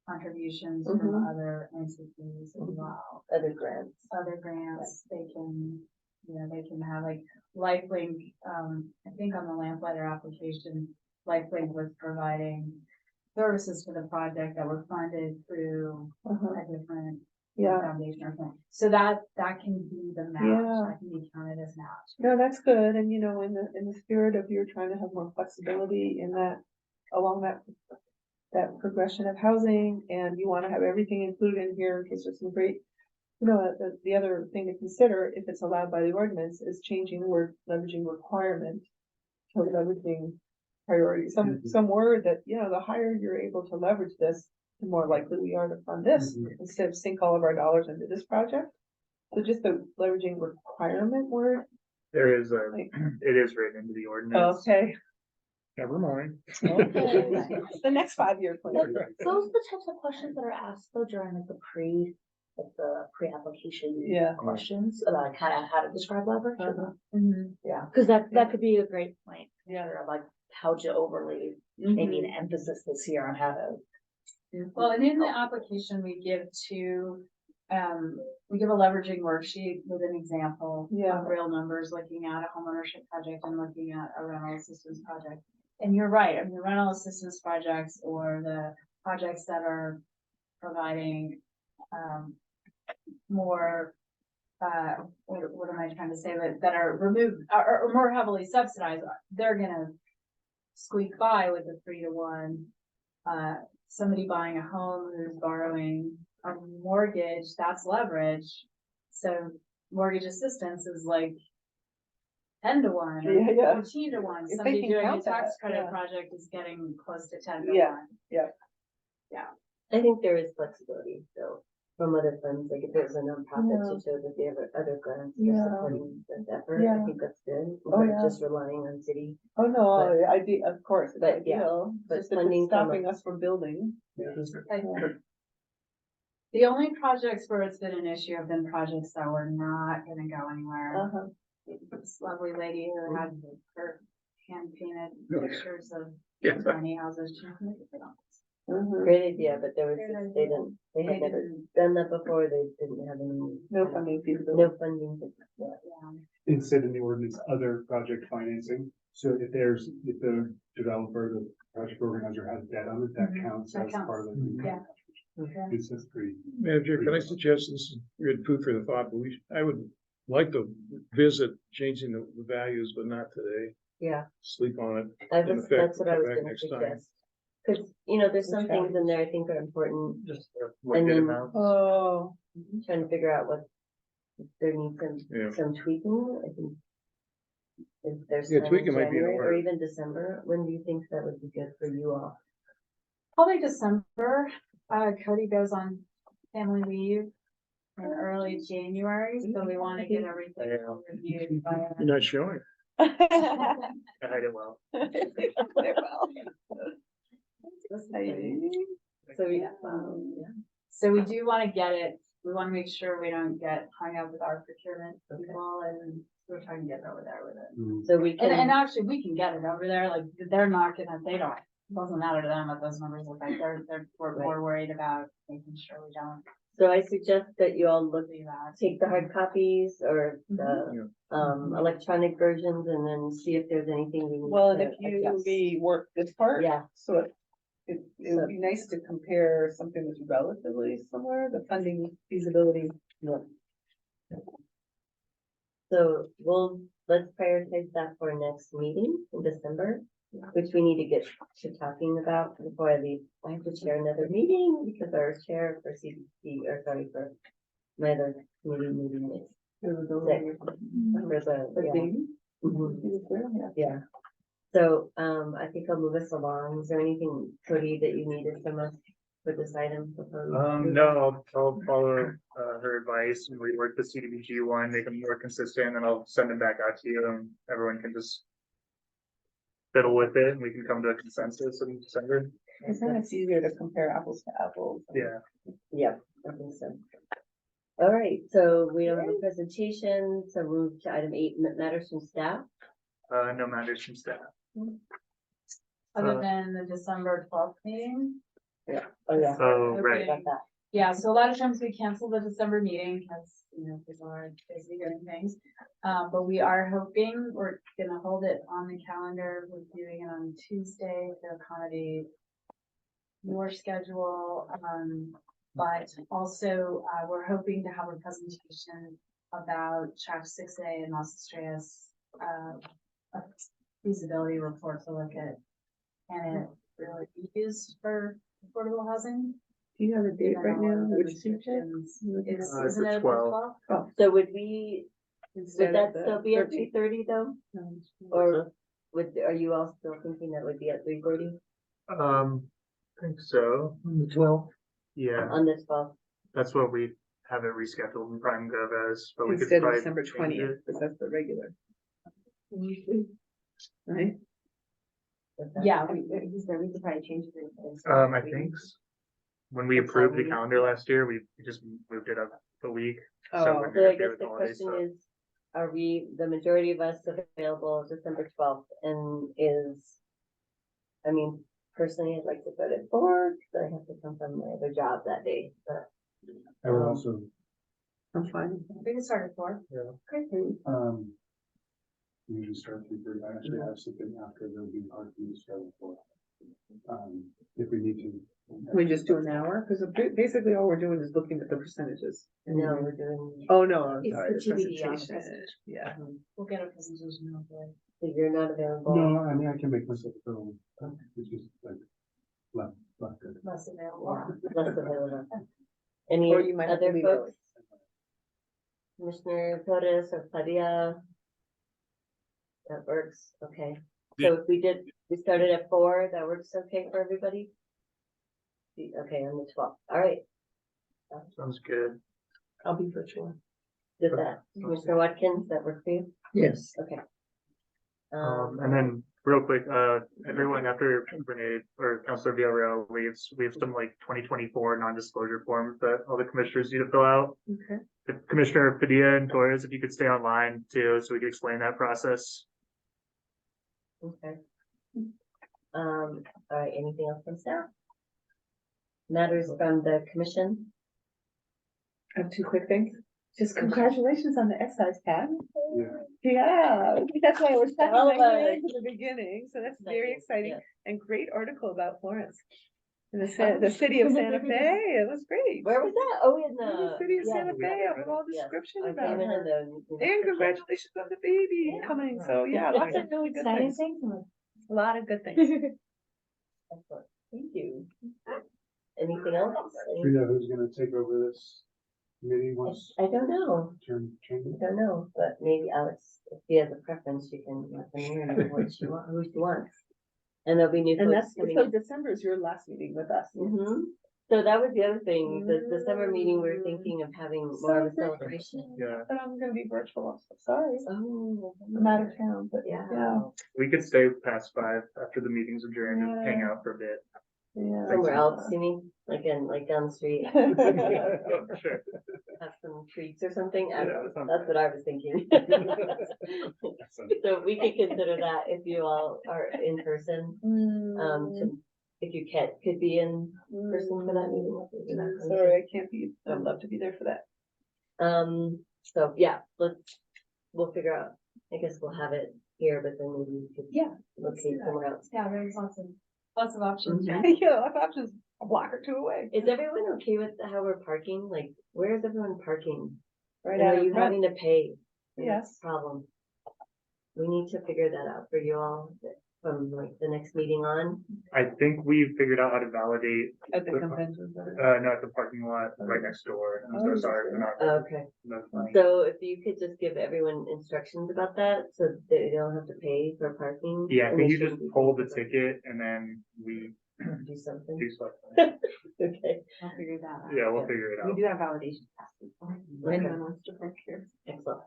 contributions from
Mhm.
other entities as
Mhm.
well.
Other grants.
Other grants, they can, you know, they can have like LifeLink, I think on the Lamplighter application, LifeLink was providing services for the project that were funded through
Uh-huh.
a different
Yeah,
foundation or something. So that can be the match,
Yeah.
that can be counted as match.
no, that's good, and you know, in the spirit of you're trying to have more flexibility in that, along that progression of housing, and you wanna have everything included in here in case there's some great, you know, the other thing to consider, if it's allowed by the ordinance, is changing the word leveraging requirement to leveraging priority, some word that, you know, the higher you're able to leverage this, the more likely we are to fund this, instead of sink all of our dollars into this project. So just the leveraging requirement word,
There is a,
Like-
it is written into the ordinance.
okay,
Never mind.
okay, the next 5-year plan.
Those are the types of questions that are asked though during like the pre-application
Yeah.
questions about kind of how to describe leverage.
Uh-huh.
Yeah, because that could be a great point.
Yeah.
Of like how to overlay maybe an emphasis this year on how to.
Well, and in the application, we give we give a leveraging worksheet with an example
Yeah.
of real numbers, looking at a homeownership project and looking at a rental assistance project. And you're right, I mean, the rental assistance projects or the projects that are providing, more, what am I trying to say, that are removed, or more heavily subsidized, they're gonna squeak by with a 3-to-1. Somebody buying a home who's borrowing a mortgage, that's leverage. So mortgage assistance is like 10-to-1 or
Yeah.
14-to-1.
If they
Somebody
can
doing a
count
tax
that,
credit
yeah.
project is getting close to 10-to-1.
Yeah.
I think there is flexibility, so from other funds, like if there's a nonprofit
Yeah.
to show that they have other grants for
Yeah.
supporting this effort,
Yeah.
I think that's good.
Oh,
Instead
yeah.
of just relying on city.
Oh, no,
But-
of course, it's
but yeah,
ideal,
but
just if
funding
it's
from
stopping
a-
us from building.
The only projects where it's been an issue have been projects that were not gonna go anywhere.
Uh-huh.
This lovely lady who had her hand painted pictures of
Yeah.
tiny houses. She didn't make it fit on.
Mhm.
Great idea, but there was,
Great
just-
idea.
they had
They
never
didn't-
done that before, they didn't have any.
No funding feasibility.
No funding, yeah.
Yeah.
Instead in the ordinance, other project financing. So if the developer, the project organizer has debt on it, that
Mhm.
counts
That
as part of the.
Yeah.
It's just pretty.
Madam Chair, can I suggest this is good food for the thought, but I would like to visit changing the values, but not today.
Yeah,
Sleep on it.
that's what I
come
was
back
gonna
next time.
suggest. Cause, you know, there's some
Which
things in there I think are important,
Just what
And
good
then-
amounts.
Oh,
trying to figure out what, if there needs
Yeah.
some tweaking, I think. If there's
Yeah,
time in
tweaking might be in
January or
order.
even December, when do you think that would be good for you all?
Probably December. Cody goes on family leave in early January, so we want to get everything
Yeah.
reviewed by.
You're not showing.
I hide it well.
So, yeah, yeah.
So we do want to get it
we wanna make sure we don't get hung up with our procurement people, and we're trying to get over there with it.
So we
And
can,
actually, we can get it over there, like, they're not gonna, they don't, it doesn't matter to them what those numbers look like, we're more worried about making sure we don't
so I suggest that you all look,
do that.
take the hard copies or the, electronic versions and then see if there's anything we need
Well, and
to
if you
adjust.
rework this part.
Yeah.
So it would be nice to compare something that's relatively similar, the funding feasibility.
So let's prioritize that for next meeting in December, which we need to get to talking about before I leave. I have to chair another meeting because our chair for CDC, or sorry, for my other committee meeting is sick. For the, Mhm. Yeah. So, I think I'll move us along. Is there anything, Cody, that you needed from us for this item?
No, I'll follow, her advice and rework the CDBG one, make them more consistent, and I'll send them back out to you, and everyone can just fiddle with it, and we can come to a consensus in December.
Isn't it easier to compare apples to apples?
Yeah.
Yep, I think so. All right, so we don't have a presentation, so move to item 8, matters from staff.
No matters from staff.
Other than the December 12th meeting.
Oh, yeah.
Oh,
Okay.
right.
Got that.
Yeah, so a lot of times we cancel the December meeting because, people are busy doing things. But we are hoping, we're gonna hold it on the calendar, we're doing it on Tuesday to accommodate your schedule. But also, we're hoping to have a presentation about Track 6A and Las Estrellas, a feasibility report to look at. And it really be used for affordable housing.
Do you have a date right now? Which
restrictions.
It's
Isn't
the
it the
12th.
12th?
So would that
of the
still be at
13th?
3:30 though? Or are you all still thinking that would be at 3:30
I think so. Well. Yeah,
on this 12th?
that's what we have it rescheduled in Prime Gov as, but we could
Instead of
probably
December
change
20th,
it.
because that's the regular. Right?
Yeah.
We could probably change it.
I think when we approved the calendar last year, we just moved it up a week. So
Oh,
we're
So I
okay
guess
with
the
holidays,
question
so-
is, are we, the majority of us available December 12th and I mean, personally, I'd like to go to 4, but I have to come from my other job that day, but.
I would also,
I'm fine.
We can start at 4.
usually start 3:30. I actually have something after there'll be hard for you to start for. If we need to.
Can we just do an hour? Because basically all we're doing is looking at the percentages.
No, we're doing,
Oh, no, I'm
It's
sorry,
the
the
TBD on the
presentation. Yeah.
We'll get a presentation hopefully.
so you're not available.
No, I mean, I can make myself available. It's just like, left good.
Less available.
Less available. Any
Or you might have to
other
leave
folks? Commissioner Torres or Padilla? That works, okay. So if we started at 4, that works okay for everybody? Okay, on the 12th, all right.
Sounds good.
I'll be virtual.
Did that, Commissioner Watkins, that work for you?
Yes.
Okay.
And then real quick, everyone after Renee or Councilor Villarreal leaves, we have some like 2024 non-disclosure forms that all the commissioners need to fill out.
Okay.
If Commissioner Padilla and Torres, if you could stay online too, so we can explain that process.
Okay. All right, anything else from staff? Matters from the commission?
I have 2 quick things. Just congratulations on the excise tax.
Yeah.
Yeah, that's why I was talking
All
my
of
way
us.
into the beginning, so that's
Thank
very
you,
exciting,
yeah.
and great article about Florence. And the city of Santa Fe, it was great.
Where was that? Oh, in
In
the.
the city of
yeah,
Santa
the
Fe,
other,
a little
yes.
description
I
about
came in
her.
the.
And congratulations on the baby coming, so yeah, lots of really good things, a lot of good things.
Excellent. Thank you. Anything else?
Frida, who's gonna take over this committee once
I don't know.
change
I don't know, but maybe Alex, if she has a preference, she can let them know what she wants, who she wants. And there'll be new
And
folks
that's,
coming
so
in.
December is your last meeting with us.
So that was the other thing, the December meeting, we were thinking of having more of a
Celebration.
celebration.
Yeah,
But I'm gonna be virtual, I'm so sorry,
Oh.
I'm out of town, but
Yeah.
yeah.
we could stay past 5 after the meeting's adjourned and hang out for a bit.
Yeah.
Somewhere else, you mean, like down the street,
Sure.
have some treats or something? I don't know.
Yeah, something.
That's what I was thinking. So we could consider that if you all are in person, to, if you could be in person for that meeting.
Sorry, I can't be, I'd love to be there for that.
So yeah, we'll figure out, I guess we'll have it here, but then maybe we could
Yeah, let's
locate
do that.
somewhere else.
Yeah, there's lots of options.
Mhm.
right?
Yeah, I've options a block or two away.
Is everyone okay with how we're parking? Like, where is everyone parking?
Right
And
out
are
of
you
front.
having to pay? And that's
Yes.
the problem. We need to figure that out for you all from like the next meeting on.
I think we figured out how to validate,
At the convention center.
no, at the parking lot right next door. I'm
Oh,
so sorry for not.
Okay,
notifying.
so if you could just give everyone instructions about that, so that they don't have to pay for parking.
Yeah, I
and
think
they
you just
shouldn't be
pull the
paying for
ticket and then we
that. Do something.
do stuff.
Okay,
I'll figure that out.
Yeah, we'll figure it out.
do have validation passes.
anyone
wants to park here.
excellent.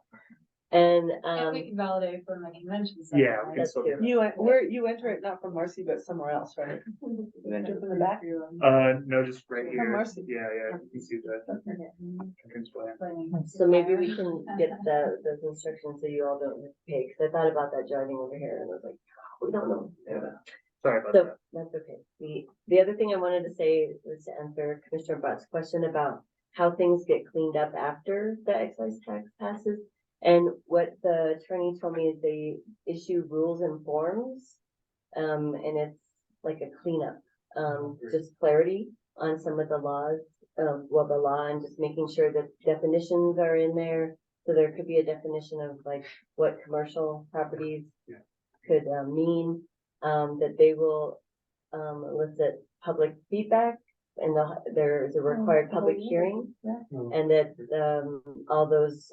And,
If we can validate from the convention.
Yeah,
center,
we
right?
can
That's
still do
cute.
that.
You enter it not from Marcy, but somewhere else, right? You enter from the back?
No, just right
From
here.
Marcy.
Yeah, you can see the entrance plan.
so maybe we can get those instructions so you all don't have to pay, because I thought about that driving over here and I was like, we don't know.
Sorry about
So
that.
that's okay. The other thing I wanted to say was to answer Commissioner Butt's question about how things get cleaned up after the excise tax passes. And what the attorney told me is they issue rules and forms. And it's like a cleanup, just clarity on some of the laws, well, the law, and just making sure that definitions are in there. So there could be a definition of like what commercial properties
Yeah.
could mean, that they will elicit public feedback, and there is a required public hearing.
Yeah.
And that all those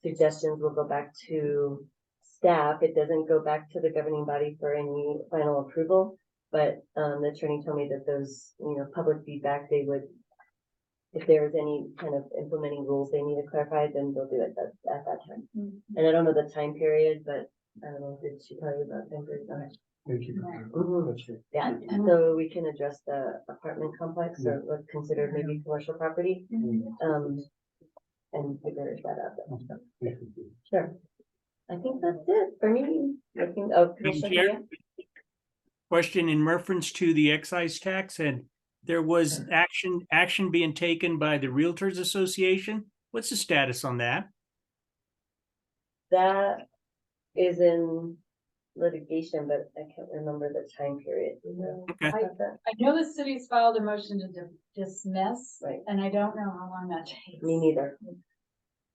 suggestions will go back to staff. It doesn't go back to the governing body for any final approval. But the attorney told me that those, public feedback, they would, if there's any kind of implementing rules they need to clarify, then they'll do it at that time. And I don't know the time period, but I don't know, did she tell you about time period? Okay.
Thank you.
Yeah, so we can address the apartment complex or what's considered maybe commercial property, and figure that out. Sure. I think that's it for me. Commissioner
Chair?
Padilla?
Question in reference to the excise tax, and there was action being taken by the Realtors Association. What's the status on that?
That is in litigation, but I can't remember the time period.
Okay.
about that?
I know the city's filed a motion to dismiss,
Right.
and I don't know how long that takes.
Me neither.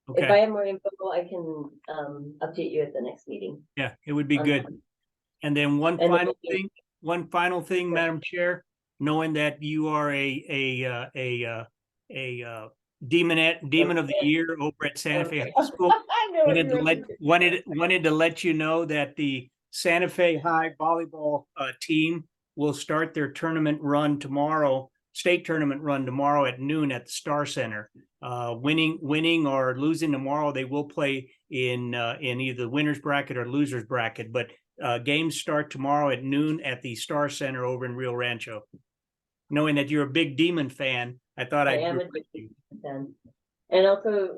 If I
Okay,
have more info, I can update you at the next meeting.
yeah, it would be
on
good.
that one.
And then one
And then
final
we can-
thing, Madam Chair, knowing that you are a demon of the year over at Santa Fe High School.
I know.
Wanted to let you know that the Santa Fe High volleyball team will start their tournament run tomorrow, state tournament run tomorrow at noon at the Star Center. Winning or losing tomorrow, they will play in either the winners bracket or losers bracket. But games start tomorrow at noon at the Star Center over in Rio Rancho. Knowing that you're a big Demon fan, I thought
I
I'd
am a
request you.
Then. And also,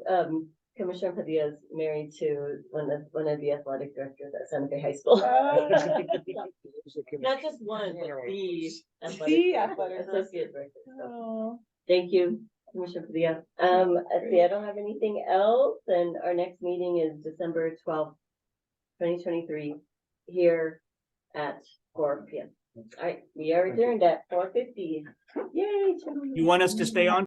Commissioner Padilla is married to one of the athletic directors at Santa Fe High School. Not just one, but the
The
athletic
athletic
associate director. So,
Oh.
thank you, Commissioner Padilla. Let's see, I don't have anything else, and our next meeting is December 12th, 2023, here at 4 p.m. All right, we are adjourned at 4:50. Yay.
You want us to stay on?